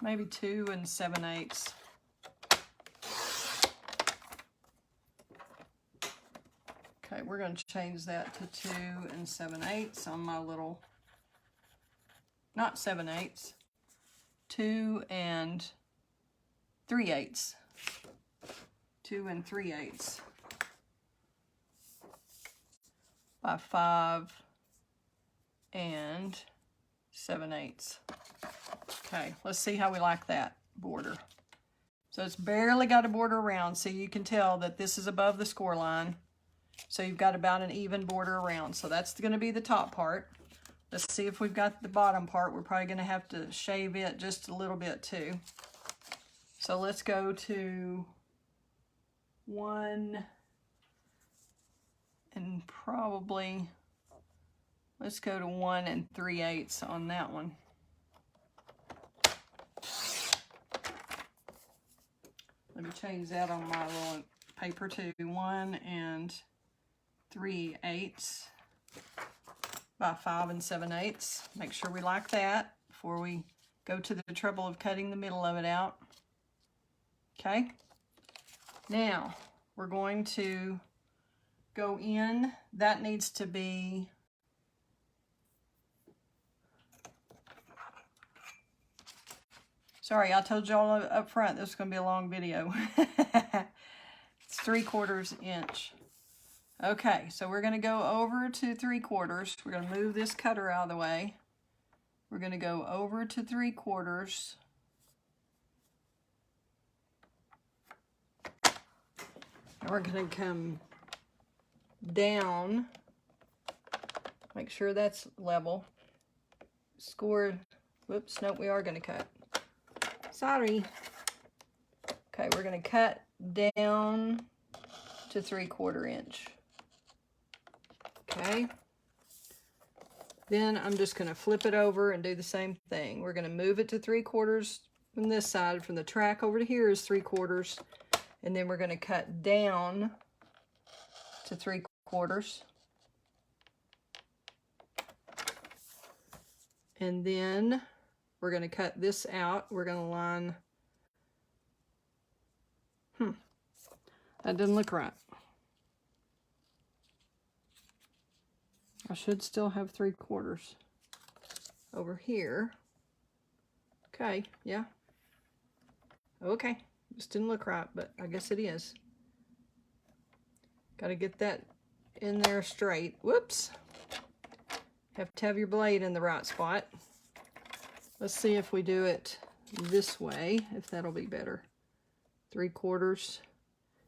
maybe 2 7/8. Okay, we're going to change that to 2 7/8 on my little, not 7/8, 2 3/8. 2 3/8 by 5 7/8. Okay, let's see how we like that border. So it's barely got a border around, so you can tell that this is above the score line. So you've got about an even border around. So that's going to be the top part. Let's see if we've got the bottom part. We're probably going to have to shave it just a little bit too. So let's go to 1 and probably, let's go to 1 3/8 on that one. Let me change that on my little paper too. 1 3/8 by 5 7/8. Make sure we like that before we go to the trouble of cutting the middle of it out. Okay. Now we're going to go in. That needs to be sorry, I told y'all up front this is going to be a long video. It's 3/4 inch. Okay, so we're going to go over to 3/4. We're going to move this cutter out of the way. We're going to go over to 3/4. And we're going to come down. Make sure that's level. Score. Whoops, nope, we are going to cut. Sorry. Okay, we're going to cut down to 3/4 inch. Okay. Then I'm just going to flip it over and do the same thing. We're going to move it to 3/4 from this side. From the track over to here is 3/4. And then we're going to cut down to 3/4. And then we're going to cut this out. We're going to line, that didn't look right. I should still have 3/4 over here. Okay, yeah. Okay, this didn't look right, but I guess it is. Got to get that in there straight. Whoops. Have to have your blade in the right spot. Let's see if we do it this way, if that'll be better. 3/4.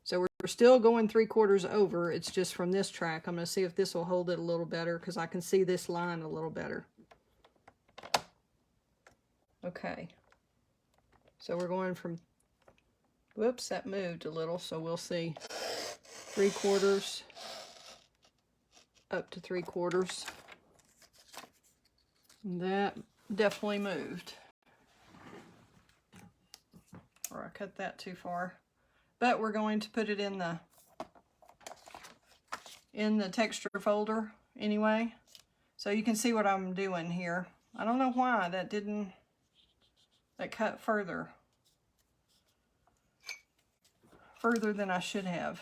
So we're still going 3/4 over. It's just from this track. I'm going to see if this will hold it a little better because I can see this line a little better. Okay. So we're going from, whoops, that moved a little. So we'll see 3/4 up to 3/4. That definitely moved. Or I cut that too far. But we're going to put it in the texture folder anyway. So you can see what I'm doing here. I don't know why that cut further than I should have.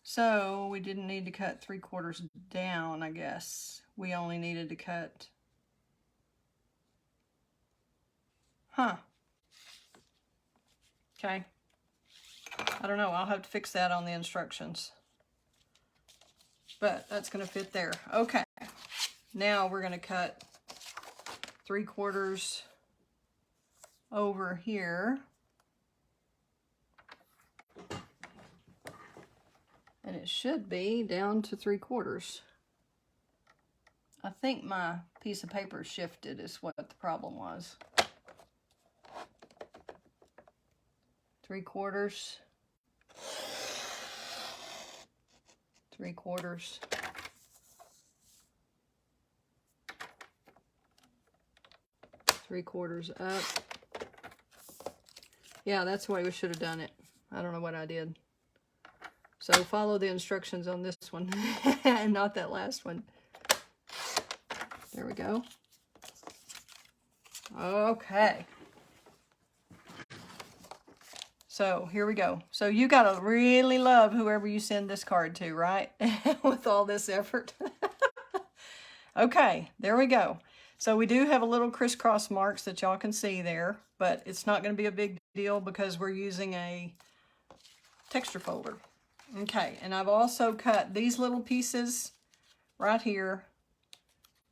So we didn't need to cut 3/4 down, I guess. We only needed to cut, okay. I don't know, I'll have to fix that on the instructions. But that's gonna fit there. Okay, now we're gonna cut 3/4 over here. And it should be down to 3/4. I think my piece of paper shifted is what the problem was. 3/4. 3/4. 3/4 up. Yeah, that's the way we should have done it. I don't know what I did. So follow the instructions on this one and not that last one. There we go. Okay. So here we go. So you gotta really love whoever you send this card to, right? With all this effort. Okay, there we go. So we do have a little crisscross marks that y'all can see there, but it's not gonna be a big deal because we're using a texture folder. Okay, and I've also cut these little pieces right here,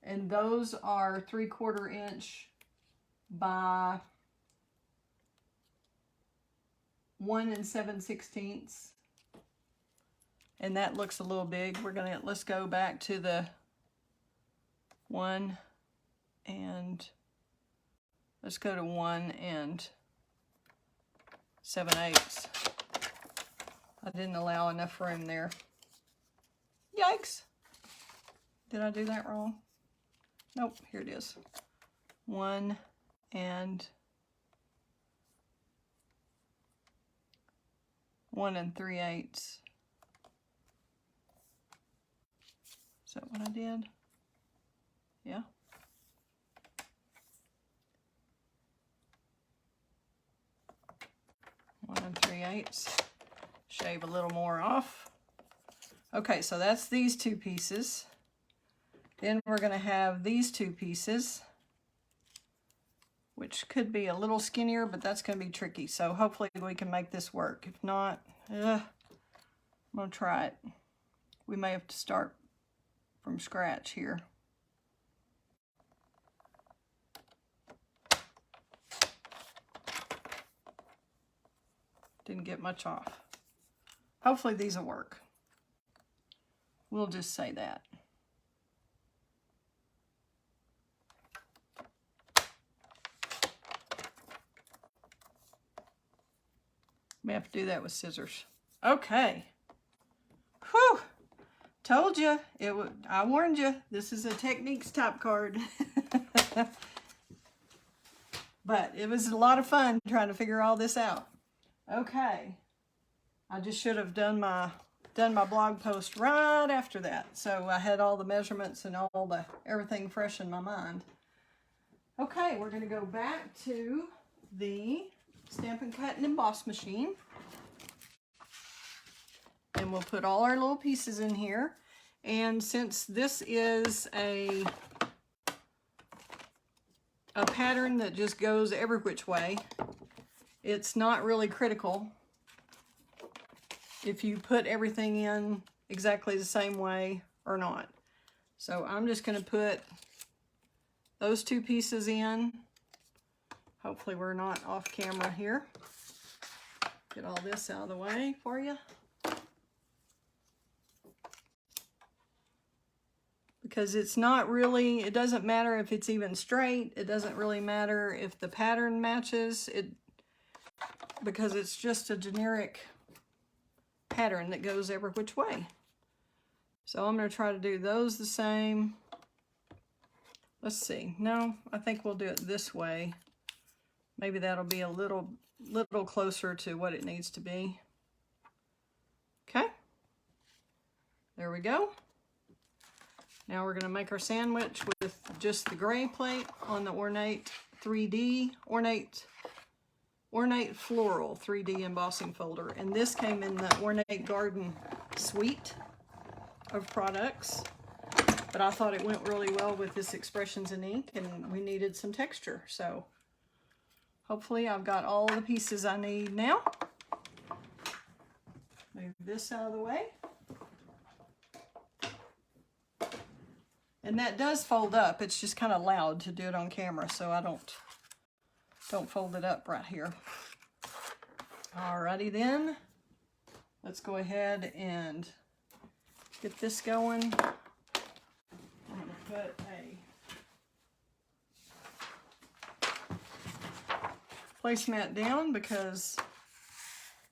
and those are 3/4 inch by 1 7/16. And that looks a little big. Let's go back to the 1 and let's go to 1 7/8. I didn't allow enough room there. Yikes. Did I do that wrong? Nope, here it is. 1 3/8. Is that what I did? Yeah. 1 3/8. Shave a little more off. Okay, so that's these two pieces. Then we're going to have these two pieces, which could be a little skinnier, but that's going to be tricky. So hopefully we can make this work. If not, I'm going to try it. We may have to start from scratch here. Didn't get much off. Hopefully these will work. We'll just say that. May have to do that with scissors. Okay. Whew. Told you. I warned you. This is a techniques type card. But it was a lot of fun trying to figure all this out. Okay. I just should have done my blog post right after that. So I had all the measurements and everything fresh in my mind. Okay, we're going to go back to the Stampin' Cut and Emboss machine. And we'll put all our little pieces in here. And since this is a pattern that just goes every which way, it's not really critical if you put everything in exactly the same way or not. So I'm just going to put those two pieces in. Hopefully we're not off camera here. Get all this out of the way for you. Because it's not really, it doesn't matter if it's even straight. It doesn't really matter if the pattern matches. Because it's just a generic pattern that goes every which way. So I'm going to try to do those the same. Let's see. No, I think we'll do it this way. Maybe that'll be a little closer to what it needs to be. Okay. There we go. Now we're going to make our sandwich with just the gray plate on the ornate 3D, ornate floral 3D embossing folder. And this came in the Ornate Garden suite of products. But I thought it went really well with this Expressions in Ink, and we needed some texture. So hopefully I've got all the pieces I need now. Move this out of the way. And that does fold up. It's just kind of loud to do it on camera, so I don't fold it up right here. Alrighty then. Let's go ahead and get this going. I'm going to put a placemat down because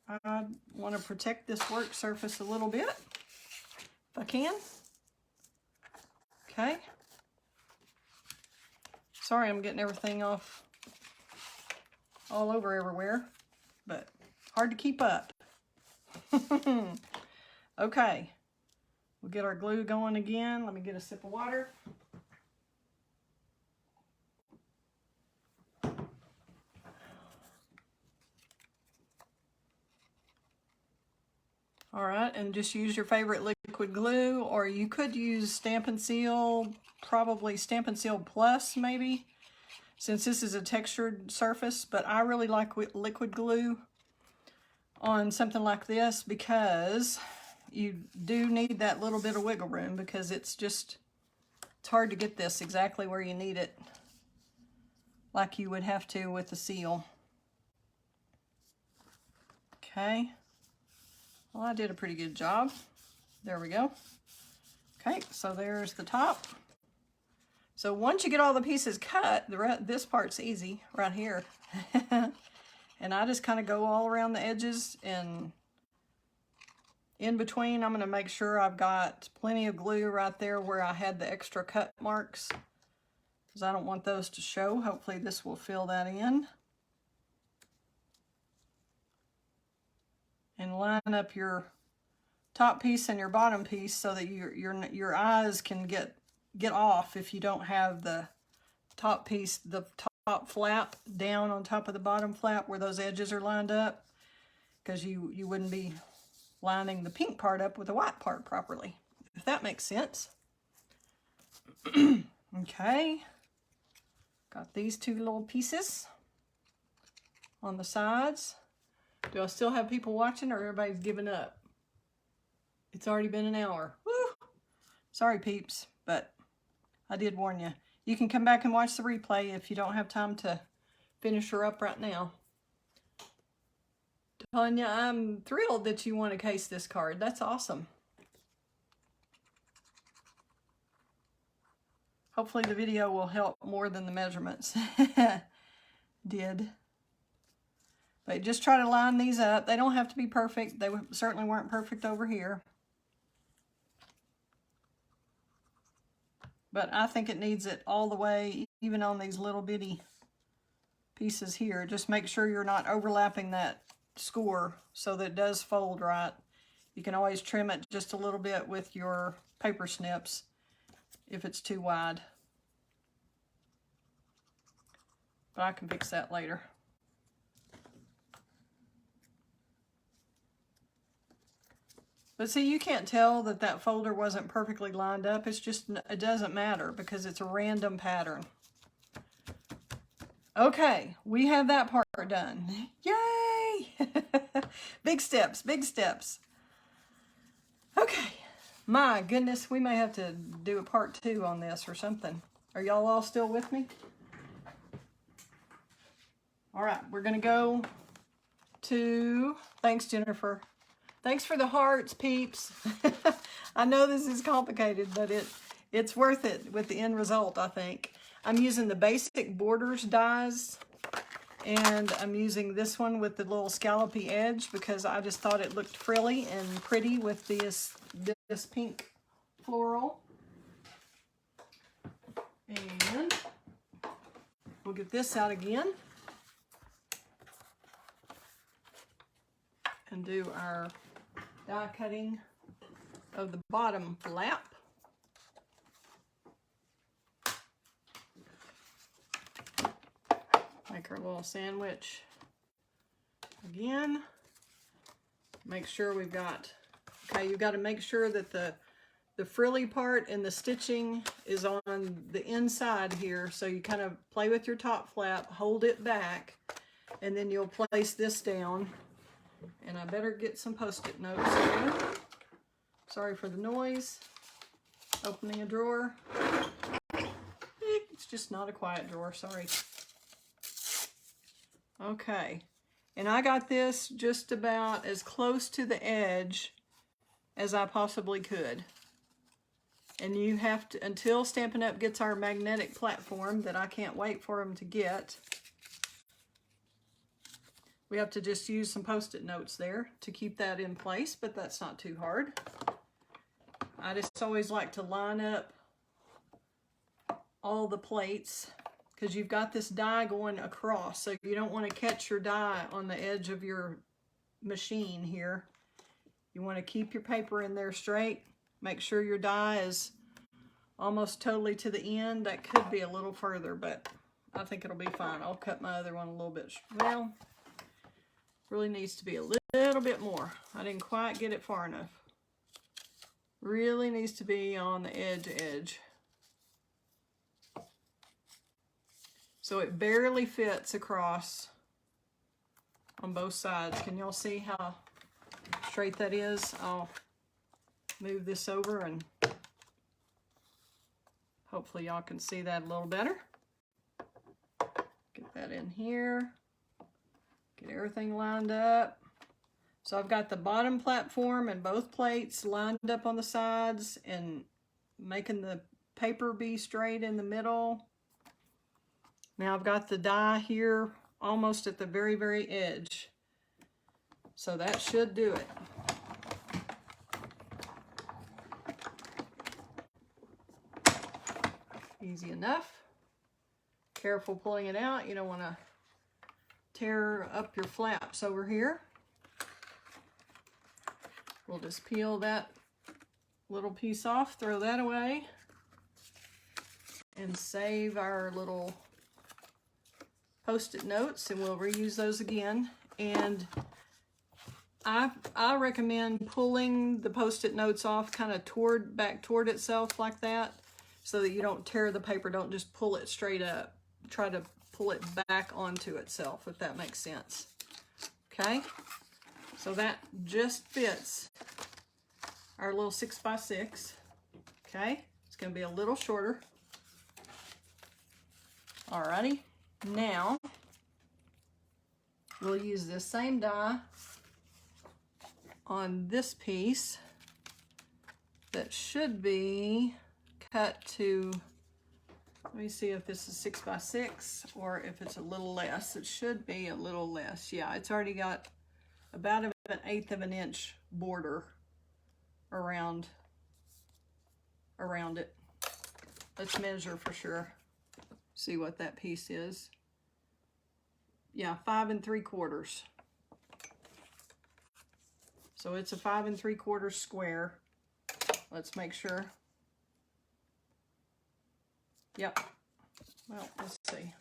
I want to protect this work surface a little bit, if I can. Okay. Sorry I'm getting everything off all over everywhere, but hard to keep up. Okay. We'll get our glue going again. Let me get a sip of water. All right, and just use your favorite liquid glue, or you could use Stampin' Seal, probably Stampin' Seal Plus maybe, since this is a textured surface, but I really like liquid glue on something like this because you do need that little bit of wiggle room, because it's hard to get this exactly where you need it, like you would have to with the seal. Okay. Well, I did a pretty good job. There we go. Okay, so there's the top. So once you get all the pieces cut, this part's easy right here. And I just kind of go all around the edges and in between, I'm going to make sure I've got plenty of glue right there where I had the extra cut marks, because I don't want those to show. Hopefully this will fill that in. And line up your top piece and your bottom piece so that your eyes can get off if you don't have the top piece, the top flap down on top of the bottom flap where those edges are lined up, because you wouldn't be lining the pink part up with the white part properly, if that makes sense. Okay, got these two little pieces on the sides. Do I still have people watching, or everybody's giving up? It's already been an hour. Woo! Sorry, peeps, but I did warn you. You can come back and watch the replay if you don't have time to finish her up right now. Tanya, I'm thrilled that you want to case this card. That's awesome. Hopefully the video will help more than the measurements did. But just try to line these up. They don't have to be perfect. They certainly weren't perfect over here. But I think it needs it all the way, even on these little bitty pieces here. Just make sure you're not overlapping that score so that it does fold right. You can always trim it just a little bit with your paper snips if it's too wide. But I can fix that later. But see, you can't tell that that folder wasn't perfectly lined up. It's just, it doesn't matter because it's a random pattern. Okay, we have that part done. Yay! Big steps, big steps. Okay, my goodness, we may have to do a part 2 on this or something. Are y'all all still with me? All right, we're gonna go to, thanks Jennifer. Thanks for the hearts, peeps. I know this is complicated, but it's worth it with the end result, I think. I'm using the basic borders dies, and I'm using this one with the little scallopy edge because I just thought it looked frilly and pretty with this pink floral. And we'll get this out again and do our die cutting of the bottom flap. Make our little sandwich again. Make sure we've got, okay, you've got to make sure that the frilly part and the stitching is on the inside here. So you kind of play with your top flap, hold it back, and then you'll place this down. And I better get some Post-it notes here. Sorry for the noise. Opening a drawer. It's just not a quiet drawer, sorry. Okay, and I got this just about as close to the edge as I possibly could. And you have to, until Stampin' Up! Gets our magnetic platform that I can't wait for them to get, we have to just use some Post-it notes there to keep that in place, but that's not too hard. I just always like to line up all the plates because you've got this die going across, so you don't want to catch your die on the edge of your machine here. You want to keep your paper in there straight. Make sure your die is almost totally to the end. That could be a little further, but I think it'll be fine. I'll cut my other one a little bit. Well, really needs to be a little bit more. I didn't quite get it far enough. Really needs to be on the edge. So it barely fits across on both sides. Can y'all see how straight that is? I'll move this over and hopefully y'all can see that a little better. Get that in here. Get everything lined up. So I've got the bottom platform and both plates lined up on the sides and making the paper be straight in the middle. Now I've got the die here almost at the very, very edge. So that should do it. Easy enough. Careful pulling it out. You don't want to tear up your flaps over here. We'll just peel that little piece off, throw that away, and save our little Post-it notes, and we'll reuse those again. And I recommend pulling the Post-it notes off kind of back toward itself like that, so that you don't tear the paper. Don't just pull it straight up. Try to pull it back onto itself, if that makes sense. Okay, so that just fits our little 6x6. Okay, it's going to be a little shorter. Alrighty, now we'll use this same die on this piece that should be cut to, let me see if this is 6x6 or if it's a little less. It should be a little less. Yeah, it's already got about an 1/8 of an inch border around it. Let's measure for sure. See what that piece is. Yeah, 5 3/4. So it's a 5 3/4 square. Let's make sure. Yep. Well, let's see.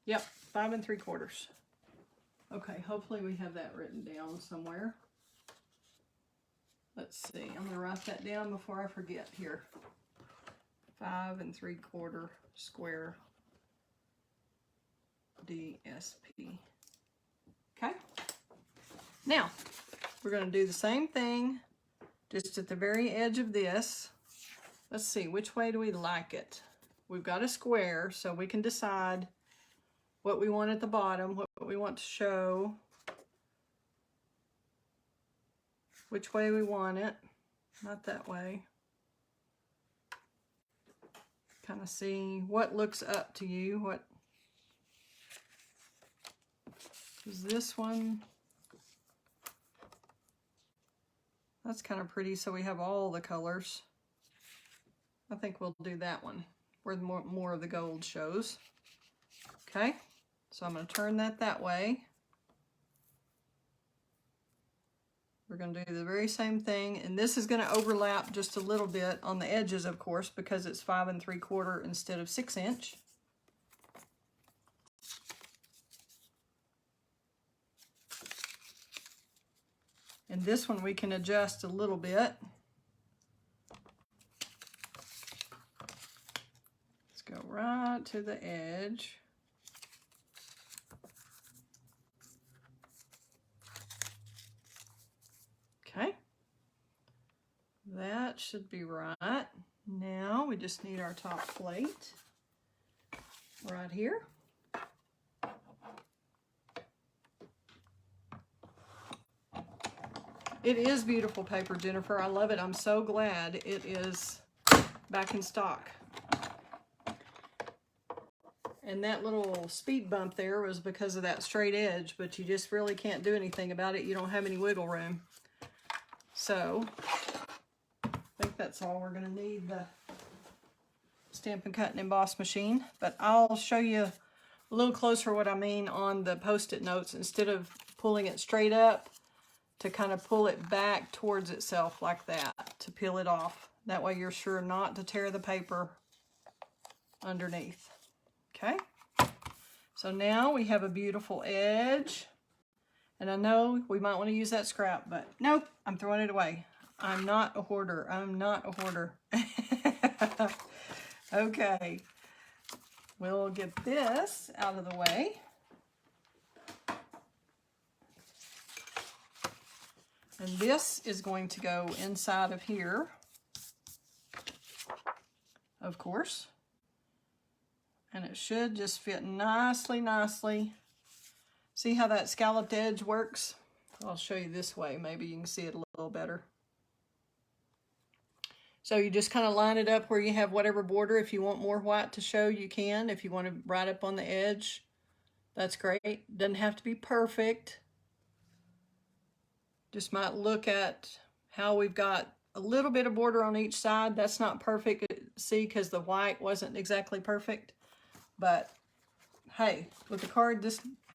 Yep, 5 3/4. Okay, hopefully we have that written down somewhere. Let's see. I'm going to write that down before I forget here. 5 3/4 square DSP. Okay. Now, we're going to do the same thing just at the very edge of this. Let's see, which way do we like it? We've got a square, so we can decide what we want at the bottom, what we want to show, which way we want it. Not that way. Kind of see what looks up to you. What is this one? That's kind of pretty, so we have all the colors. I think we'll do that one where more of the gold shows. Okay, so I'm going to turn that way. We're going to do the very same thing, and this is going to overlap just a little bit on the edges, of course, because it's 5 3/4 instead of 6 inch. And this one we can adjust a little bit. Let's go right to the edge. Okay, that should be right. Now we just need our top plate right here. It is beautiful paper, Jennifer. I love it. I'm so glad it is back in stock. And that little speed bump there was because of that straight edge, but you just really can't do anything about it. You don't have any wiggle room. So, I think that's all we're going to need, the Stampin' Cut and Emboss machine. But I'll show you a little closer what I mean on the Post-it notes. Instead of pulling it straight up, to kind of pull it back towards itself like that, to peel it off. That way you're sure not to tear the paper underneath. Okay? So now we have a beautiful edge. And I know we might want to use that scrap, but nope, I'm throwing it away. I'm not a hoarder. I'm not a hoarder. Okay. We'll get this out of the way. And this is going to go inside of here, of course. And it should just fit nicely, nicely. See how that scalloped edge works? I'll show you this way. Maybe you can see it a little better. So you just kind of line it up where you have whatever border. If you want more white to show, you can. If you want to right up on the edge, that's great. Doesn't have to be perfect. Just might look at how we've got a little bit of border on each side. That's not perfect. see because the white wasn't exactly perfect. But hey, with the card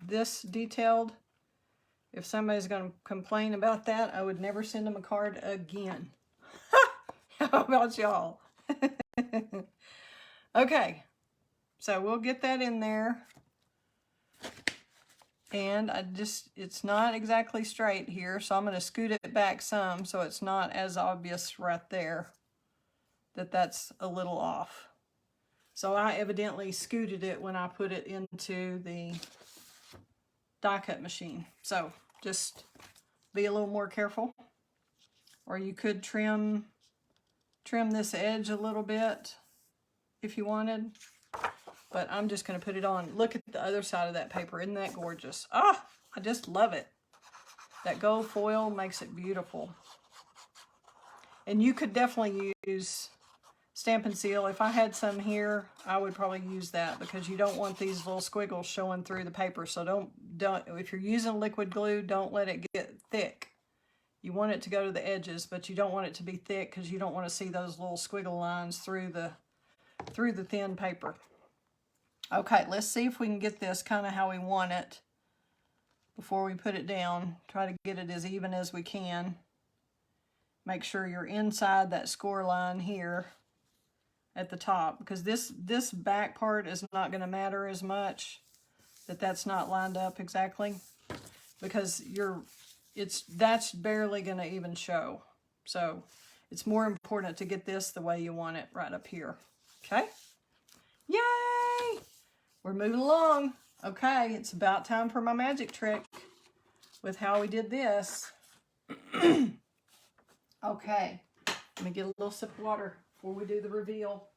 this detailed, if somebody's going to complain about that, I would never send them a card again. How about y'all? Okay, so we'll get that in there. And it's not exactly straight here, so I'm going to scoot it back some so it's not as obvious right there that that's a little off. So I evidently scooted it when I put it into the die cut machine. So just be a little more careful. Or you could trim this edge a little bit if you wanted. But I'm just going to put it on. Look at the other side of that paper. Isn't that gorgeous? Ah, I just love it. That gold foil makes it beautiful. And you could definitely use Stampin' Seal. If I had some here, I would probably use that because you don't want these little squiggles showing through the paper. So don't if you're using liquid glue, don't let it get thick. You want it to go to the edges, but you don't want it to be thick because you don't want to see those little squiggle lines through the thin paper. Okay, let's see if we can get this kind of how we want it before we put it down. Try to get it as even as we can. Make sure you're inside that score line here at the top, because this back part is not going to matter as much, that's not lined up exactly, because that's barely going to even show. So it's more important to get this the way you want it right up here. Okay? Yay! We're moving along. Okay, it's about time for my magic trick with how we did this. Okay, let me get a little sip of water before we do the reveal.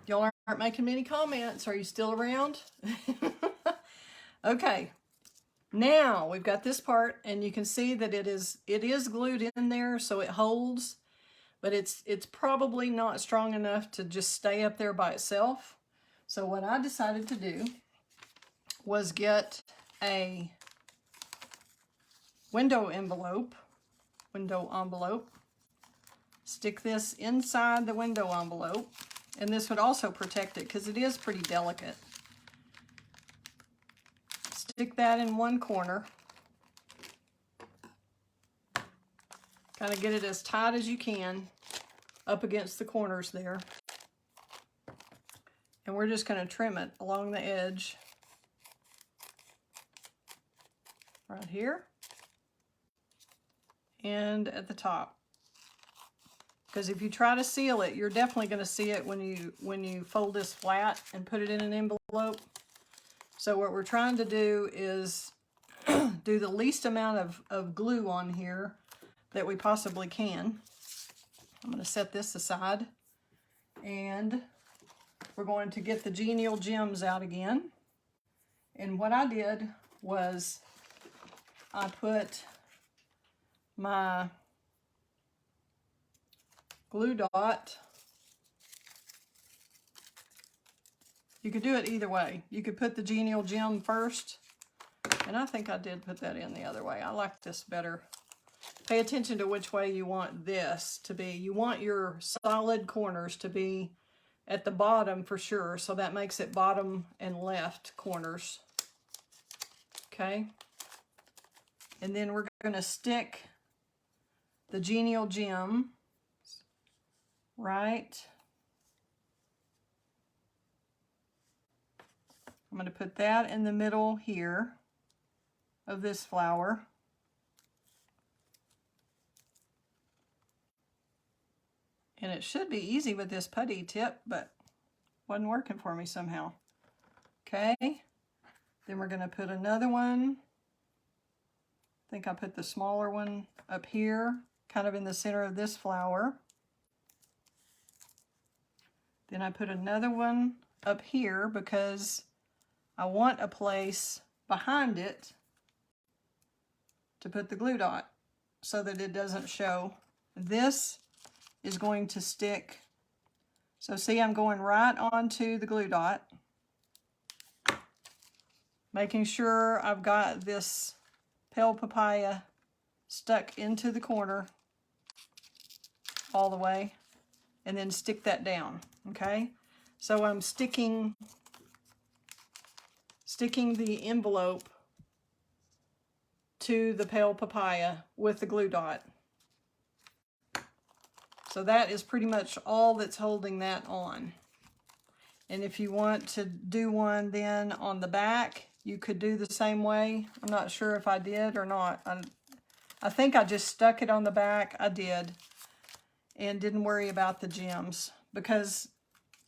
Y'all aren't making many comments. Are you still around? Okay, now we've got this part, and you can see that it is glued in there, so it holds. But it's probably not strong enough to just stay up there by itself. So what I decided to do was get a window envelope, stick this inside the window envelope, and this would also protect it because it is pretty delicate. Stick that in one corner. Kind of get it as tight as you can up against the corners there. And we're just going to trim it along the edge right here and at the top. Because if you try to seal it, you're definitely going to see it when you fold this flat and put it in an envelope. So what we're trying to do is do the least amount of glue on here that we possibly can. I'm going to set this aside, and we're going to get the genial gems out again. And what I did was I put my glue dot. You could do it either way. You could put the genial gem first, and I think I did put that in the other way. I like this better. Pay attention to which way you want this to be. You want your solid corners to be at the bottom for sure, so that makes it bottom and left corners. Okay? And then we're going to stick the genial gem right. I'm going to put that in the middle here of this flower. And it should be easy with this putty tip, but wasn't working for me somehow. Okay, then we're going to put another one. I think I put the smaller one up here, kind of in the center of this flower. Then I put another one up here because I want a place behind it to put the glue dot so that it doesn't show. This is going to stick. So see, I'm going right onto the glue dot, making sure I've got this pale papaya stuck into the corner all the way, and then stick that down, okay? So I'm sticking the envelope to the pale papaya with the glue dot. So that is pretty much all that's holding that on. And if you want to do one then on the back, you could do the same way. I'm not sure if I did or not. I think I just stuck it on the back. I did. And didn't worry about the gems because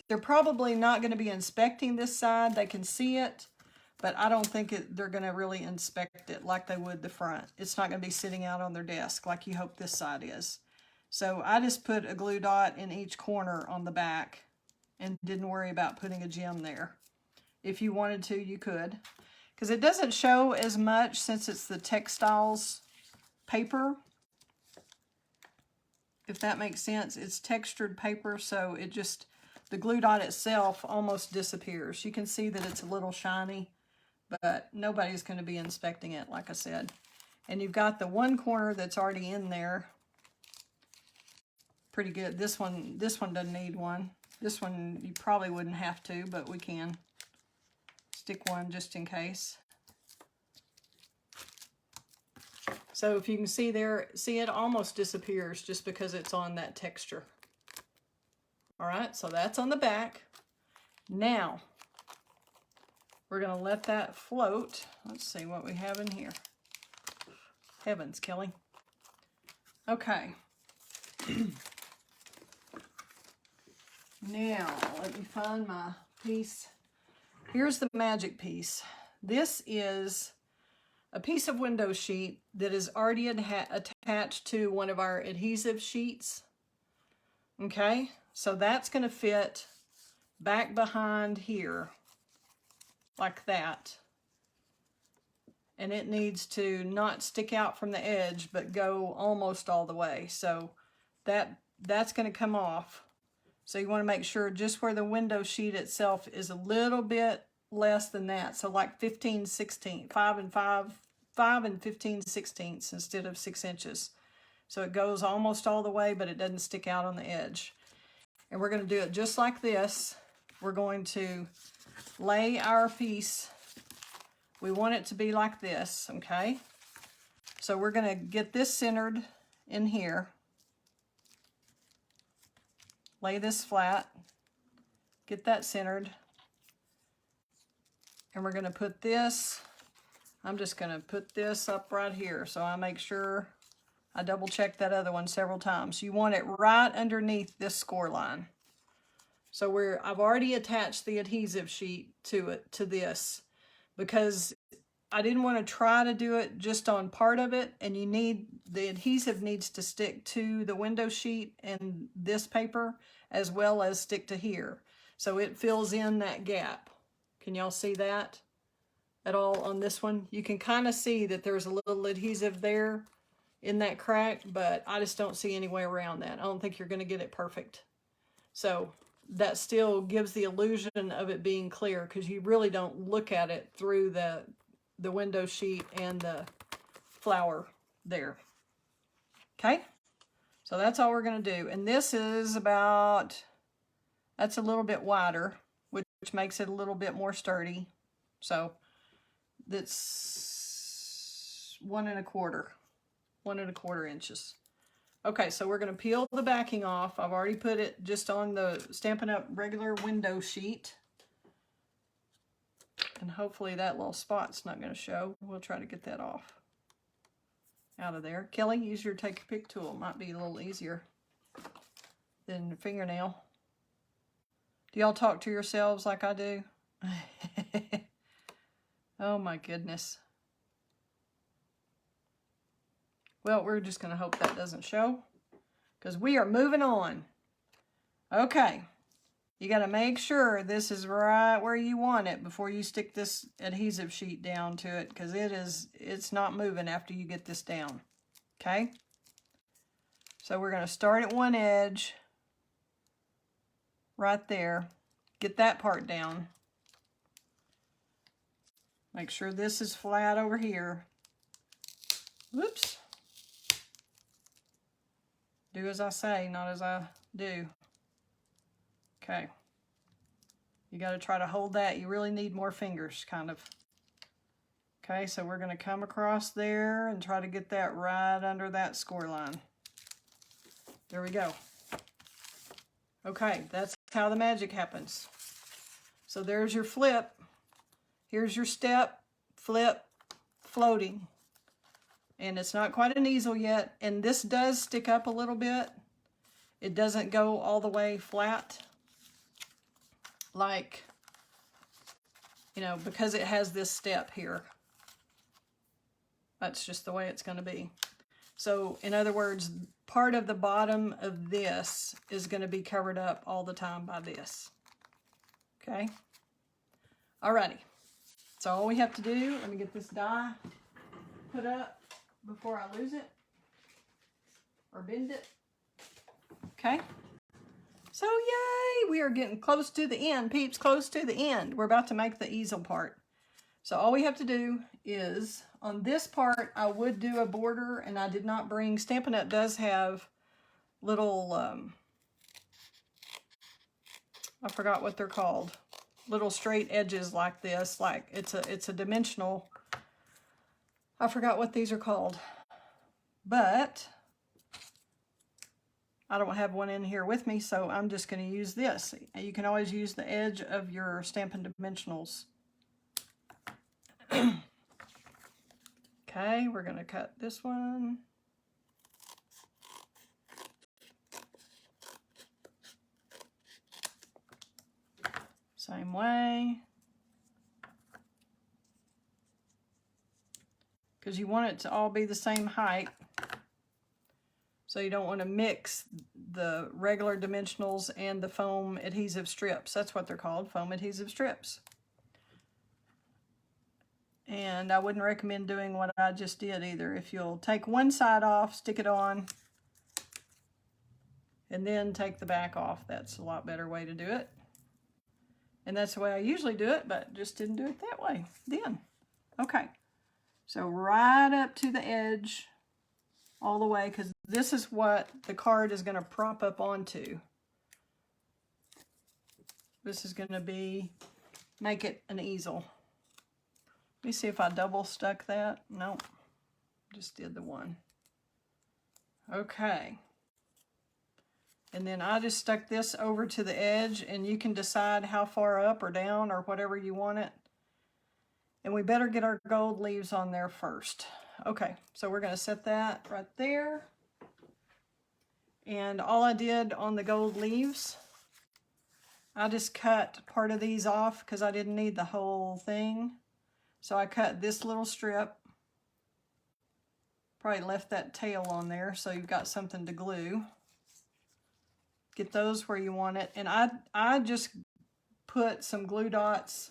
they're probably not going to be inspecting this side. They can see it, but I don't think they're going to really inspect it like they would the front. It's not going to be sitting out on their desk like you hope this side is. So I just put a glue dot in each corner on the back and didn't worry about putting a gem there. If you wanted to, you could. Because it doesn't show as much since it's the textiles paper. If that makes sense, it's textured paper, so it just, the glue dot itself almost disappears. You can see that it's a little shiny, but nobody's going to be inspecting it, like I said. And you've got the one corner that's already in there. Pretty good. This one doesn't need one. This one you probably wouldn't have to, but we can stick one just in case. So if you can see there, see it almost disappears just because it's on that texture. All right, so that's on the back. Now, we're going to let that float. Let's see what we have in here. Heavens, Kelly. Okay. Now, let me find my piece. Here's the magic piece. This is a piece of window sheet that is already attached to one of our adhesive sheets. Okay, so that's going to fit back behind here like that. And it needs to not stick out from the edge, but go almost all the way. So that's going to come off. So you want to make sure just where the window sheet itself is a little bit less than that. So like 15/16, 5 and 15/16 instead of 6 inches. So it goes almost all the way, but it doesn't stick out on the edge. And we're going to do it just like this. We're going to lay our piece. We want it to be like this, okay? So we're going to get this centered in here. Lay this flat, get that centered, and we're going to put this, I'm just going to put this up right here so I make sure I double check that other one several times. You want it right underneath this score line. So I've already attached the adhesive sheet to this because I didn't want to try to do it just on part of it, and the adhesive needs to stick to the window sheet and this paper as well as stick to here. So it fills in that gap. Can y'all see that at all on this one? You can kind of see that there's a little adhesive there in that crack, but I just don't see any way around that. I don't think you're going to get it perfect. So that still gives the illusion of it being clear because you really don't look at it through the window sheet and the flower there. Okay, so that's all we're going to do. And this is that's a little bit wider, which makes it a little bit more sturdy. So that's 1 1/4 inches. Okay, so we're going to peel the backing off. I've already put it just on the Stampin' Up! Regular window sheet. And hopefully that little spot's not going to show. We'll try to get that off. Out of there. Kelly, use your take your pick tool. It might be a little easier than the fingernail. Do y'all talk to yourselves like I do? Oh my goodness. Well, we're just going to hope that doesn't show because we are moving on. Okay. You got to make sure this is right where you want it before you stick this adhesive sheet down to it because it's not moving after you get this down. Okay? So we're going to start at one edge right there. Get that part down. Make sure this is flat over here. Whoops. Do as I say, not as I do. Okay. You got to try to hold that. You really need more fingers, kind of. Okay, so we're going to come across there and try to get that right under that score line. There we go. Okay, that's how the magic happens. So there's your flip. Here's your step, flip, floating. And it's not quite an easel yet. And this does stick up a little bit. It doesn't go all the way flat. Like, you know, because it has this step here. That's just the way it's going to be. So, in other words, part of the bottom of this is going to be covered up all the time by this. Okay? Alrighty. So all we have to do, let me get this die put up before I lose it or bend it. Okay? So yay! We are getting close to the end, peeps, close to the end. We're about to make the easel part. So all we have to do is, on this part, I would do a border, and I did not bring, Stampin' Up! Does have little, I forgot what they're called, little straight edges like this, like it's a dimensional, I forgot what these are called, but I don't have one in here with me, so I'm just going to use this. You can always use the edge of your Stampin' Dimensionals. Okay, we're going to cut this one. Same way. Because you want it to all be the same height. So you don't want to mix the regular dimensionals and the foam adhesive strips. That's what they're called, foam adhesive strips. And I wouldn't recommend doing what I just did either. If you'll take one side off, stick it on, and then take the back off, that's a lot better way to do it. And that's the way I usually do it, but just didn't do it that way then. Okay, so right up to the edge, all the way, because this is what the card is going to prop up onto. This is going to be, make it an easel. Let me see if I double stuck that. Nope, just did the one. Okay. And then I just stuck this over to the edge, and you can decide how far up or down or whatever you want it. And we better get our gold leaves on there first. Okay, so we're going to set that right there. And all I did on the gold leaves, I just cut part of these off because I didn't need the whole thing. So I cut this little strip. Probably left that tail on there so you've got something to glue. Get those where you want it. And I just put some glue dots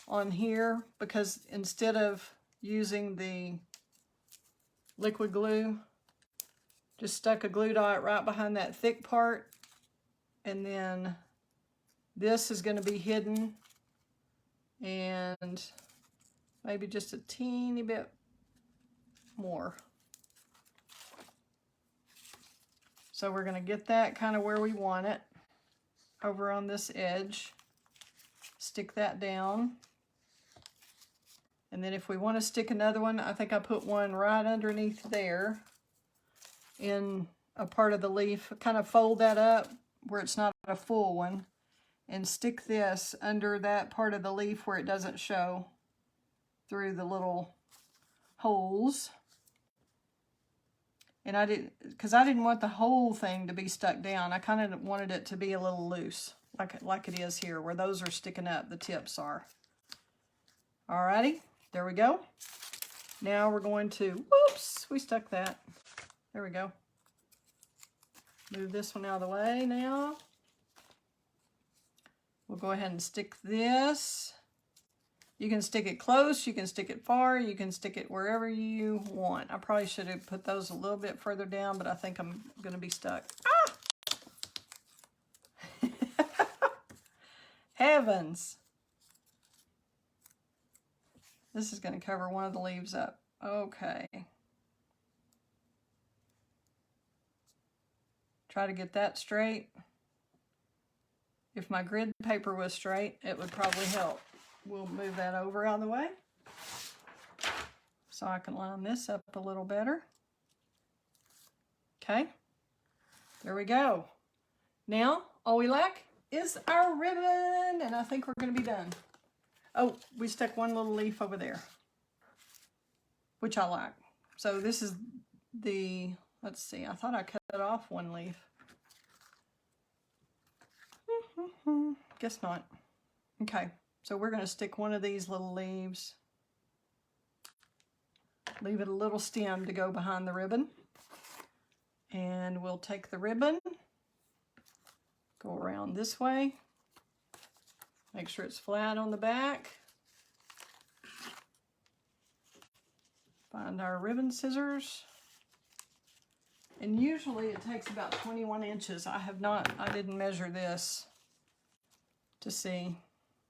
on here because instead of using the liquid glue, just stuck a glue dot right behind that thick part. And then this is going to be hidden. And maybe just a teeny bit more. So we're going to get that kind of where we want it, over on this edge. Stick that down. And then if we want to stick another one, I think I put one right underneath there in a part of the leaf. Kind of fold that up where it's not a full one, and stick this under that part of the leaf where it doesn't show through the little holes. And I didn't, because I didn't want the whole thing to be stuck down. I kind of wanted it to be a little loose, like it is here, where those are sticking up, the tips are. Alrighty, there we go. Now we're going to, whoops, we stuck that. There we go. Move this one out of the way now. We'll go ahead and stick this. You can stick it close, you can stick it far, you can stick it wherever you want. I probably should have put those a little bit further down, but I think I'm going to be stuck. Ah! Heavens! This is going to cover one of the leaves up. Okay. Try to get that straight. If my grid paper was straight, it would probably help. We'll move that over out of the way so I can line this up a little better. Okay, there we go. Now, all we lack is our ribbon, and I think we're going to be done. Oh, we stuck one little leaf over there, which I like. So this is the, let's see, I thought I cut off one leaf. Guess not. Okay, so we're going to stick one of these little leaves. Leave it a little stem to go behind the ribbon. And we'll take the ribbon, go around this way, make sure it's flat on the back. Find our ribbon scissors. And usually it takes about 21 inches. I didn't measure this to see.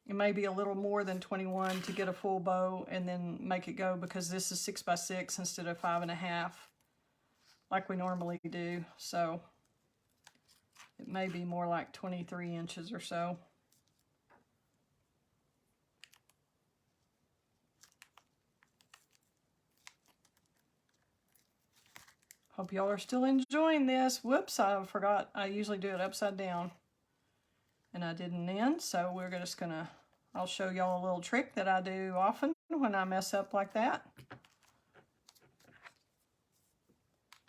It may be a little more than 21 to get a full bow and then make it go, because this is 6 by 6 instead of 5.5 like we normally do. So it may be more like 23 inches or so. Hope y'all are still enjoying this. Whoops, I forgot. I usually do it upside down. And I didn't then, so we're just gonna, I'll show y'all a little trick that I do often when I mess up like that.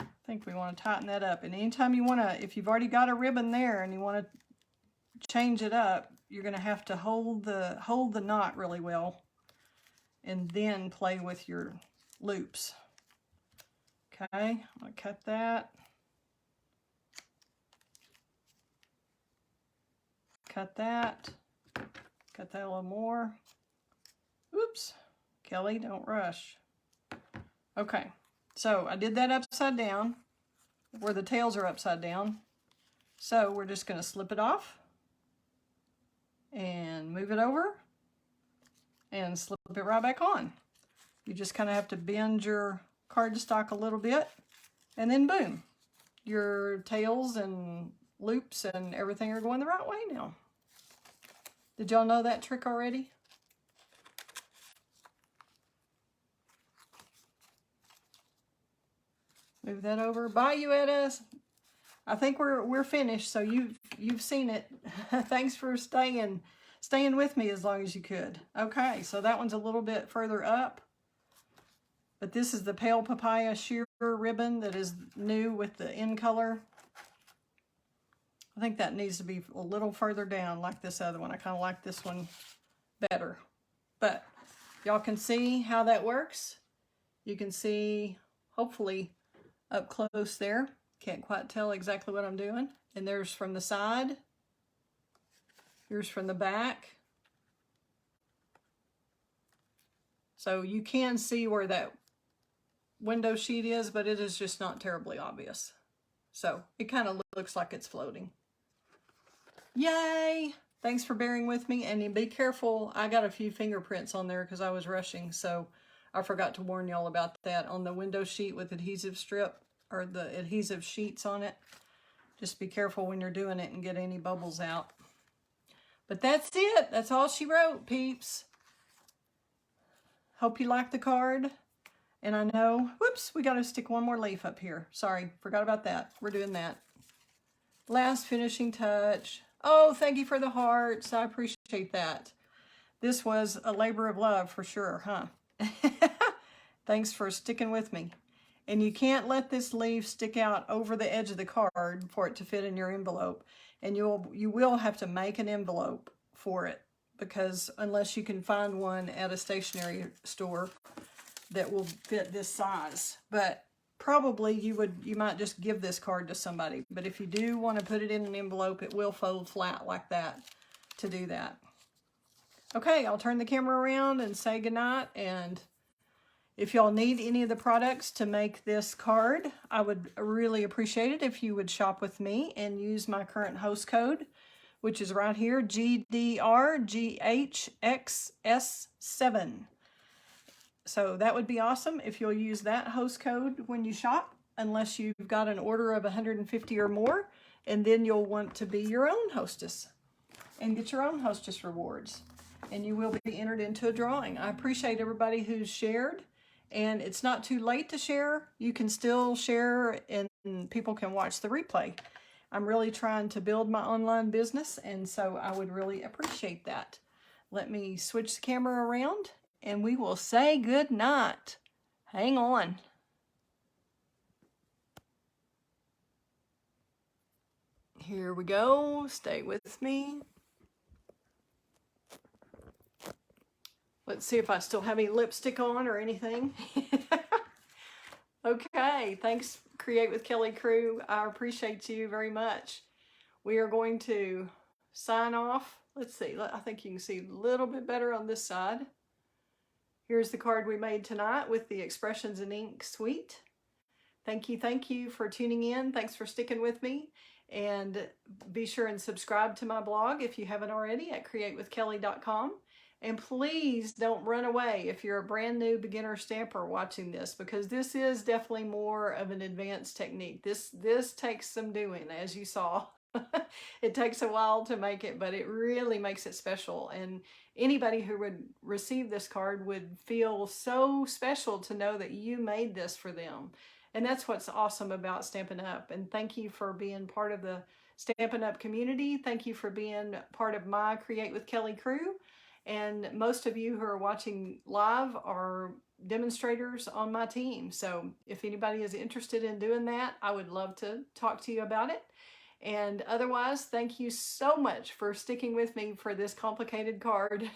I think we want to tighten that up. And anytime you want to, if you've already got a ribbon there and you want to change it up, you're going to have to hold the knot really well and then play with your loops. Okay, I'm going to cut that. Cut that. Cut that a little more. Oops. Kelly, don't rush. Okay, so I did that upside down, where the tails are upside down. So we're just going to slip it off and move it over and slip it right back on. You just kind of have to bend your cardstock a little bit, and then boom, your tails and loops and everything are going the right way now. Did y'all know that trick already? Move that over. Bye, Uetta. I think we're finished, so you've seen it. Thanks for staying with me as long as you could. Okay, so that one's a little bit further up. But this is the Pale Papaya sheer ribbon that is new with the in color. I think that needs to be a little further down like this other one. I kind of like this one better. But y'all can see how that works. You can see, hopefully, up close there. Can't quite tell exactly what I'm doing. And there's from the side. Here's from the back. So you can see where that window sheet is, but it is just not terribly obvious. So it kind of looks like it's floating. Yay! Thanks for bearing with me, and be careful. I got a few fingerprints on there because I was rushing, so I forgot to warn y'all about that on the window sheet with adhesive strip, or the adhesive sheets on it. Just be careful when you're doing it and get any bubbles out. But that's it. That's all she wrote, peeps. Hope you like the card. And I know, whoops, we got to stick one more leaf up here. Sorry, forgot about that. We're doing that. Last finishing touch. Oh, thank you for the hearts. I appreciate that. This was a labor of love for sure, huh? Thanks for sticking with me. And you can't let this leaf stick out over the edge of the card for it to fit in your envelope. And you will have to make an envelope for it, because unless you can find one at a stationery store that will fit this size. But probably you might just give this card to somebody. But if you do want to put it in an envelope, it will fold flat like that to do that. Okay, I'll turn the camera around and say goodnight. And if y'all need any of the products to make this card, I would really appreciate it if you would shop with me and use my current host code, which is right here, GDRGHXS7. So that would be awesome if you'll use that host code when you shop, unless you've got an order of 150 or more, and then you'll want to be your own hostess and get your own hostess rewards. And you will be entered into a drawing. I appreciate everybody who's shared, and it's not too late to share. You can still share and people can watch the replay. I'm really trying to build my online business, and so I would really appreciate that. Let me switch the camera around and we will say good night. Hang on. Here we go. Stay with me. Let's see if I still have any lipstick on or anything. Okay, thanks Create with Kelley Crew. I appreciate you very much. We are going to sign off. Let's see, I think you can see a little bit better on this side. Here's the card we made tonight with the Expressions in Ink suite. Thank you for tuning in. Thanks for sticking with me. And be sure and subscribe to my blog if you haven't already at createwithkelley.com. And please don't run away if you're a brand new beginner stamper watching this, because this is definitely more of an advanced technique. This takes some doing, as you saw. It takes a while to make it, but it really makes it special. And anybody who would receive this card would feel so special to know that you made this for them. And that's what's awesome about Stampin' Up. And thank you for being part of the Stampin' Up community. Thank you for being part of my Create with Kelley crew. And most of you who are watching live are demonstrators on my team. So if anybody is interested in doing that, I would love to talk to you about it. And otherwise, thank you so much for sticking with me for this complicated card.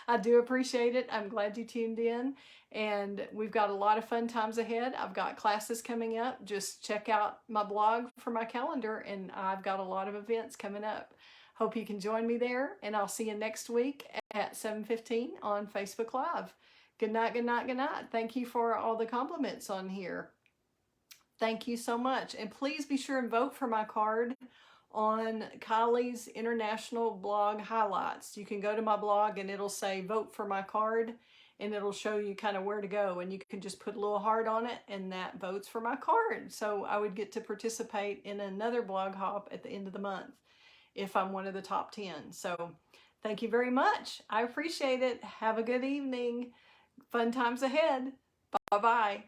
I do appreciate it. I'm glad you tuned in. And we've got a lot of fun times ahead. I've got classes coming up. Just check out my blog for my calendar, and I've got a lot of events coming up. Hope you can join me there, and I'll see you next week at 7:15 on Facebook Live. Good night, good night, good night. Thank you for all the compliments on here. Thank you so much. And please be sure and vote for my card on Kylie's International blog highlights. You can go to my blog and it'll say vote for my card, and it'll show you kind of where to go, and you can just put a little heart on it and that votes for my card. So I would get to participate in another blog hop at the end of the month if I'm one of the top 10. So thank you very much. I appreciate it. Have a good evening. Fun times ahead. Bye-bye.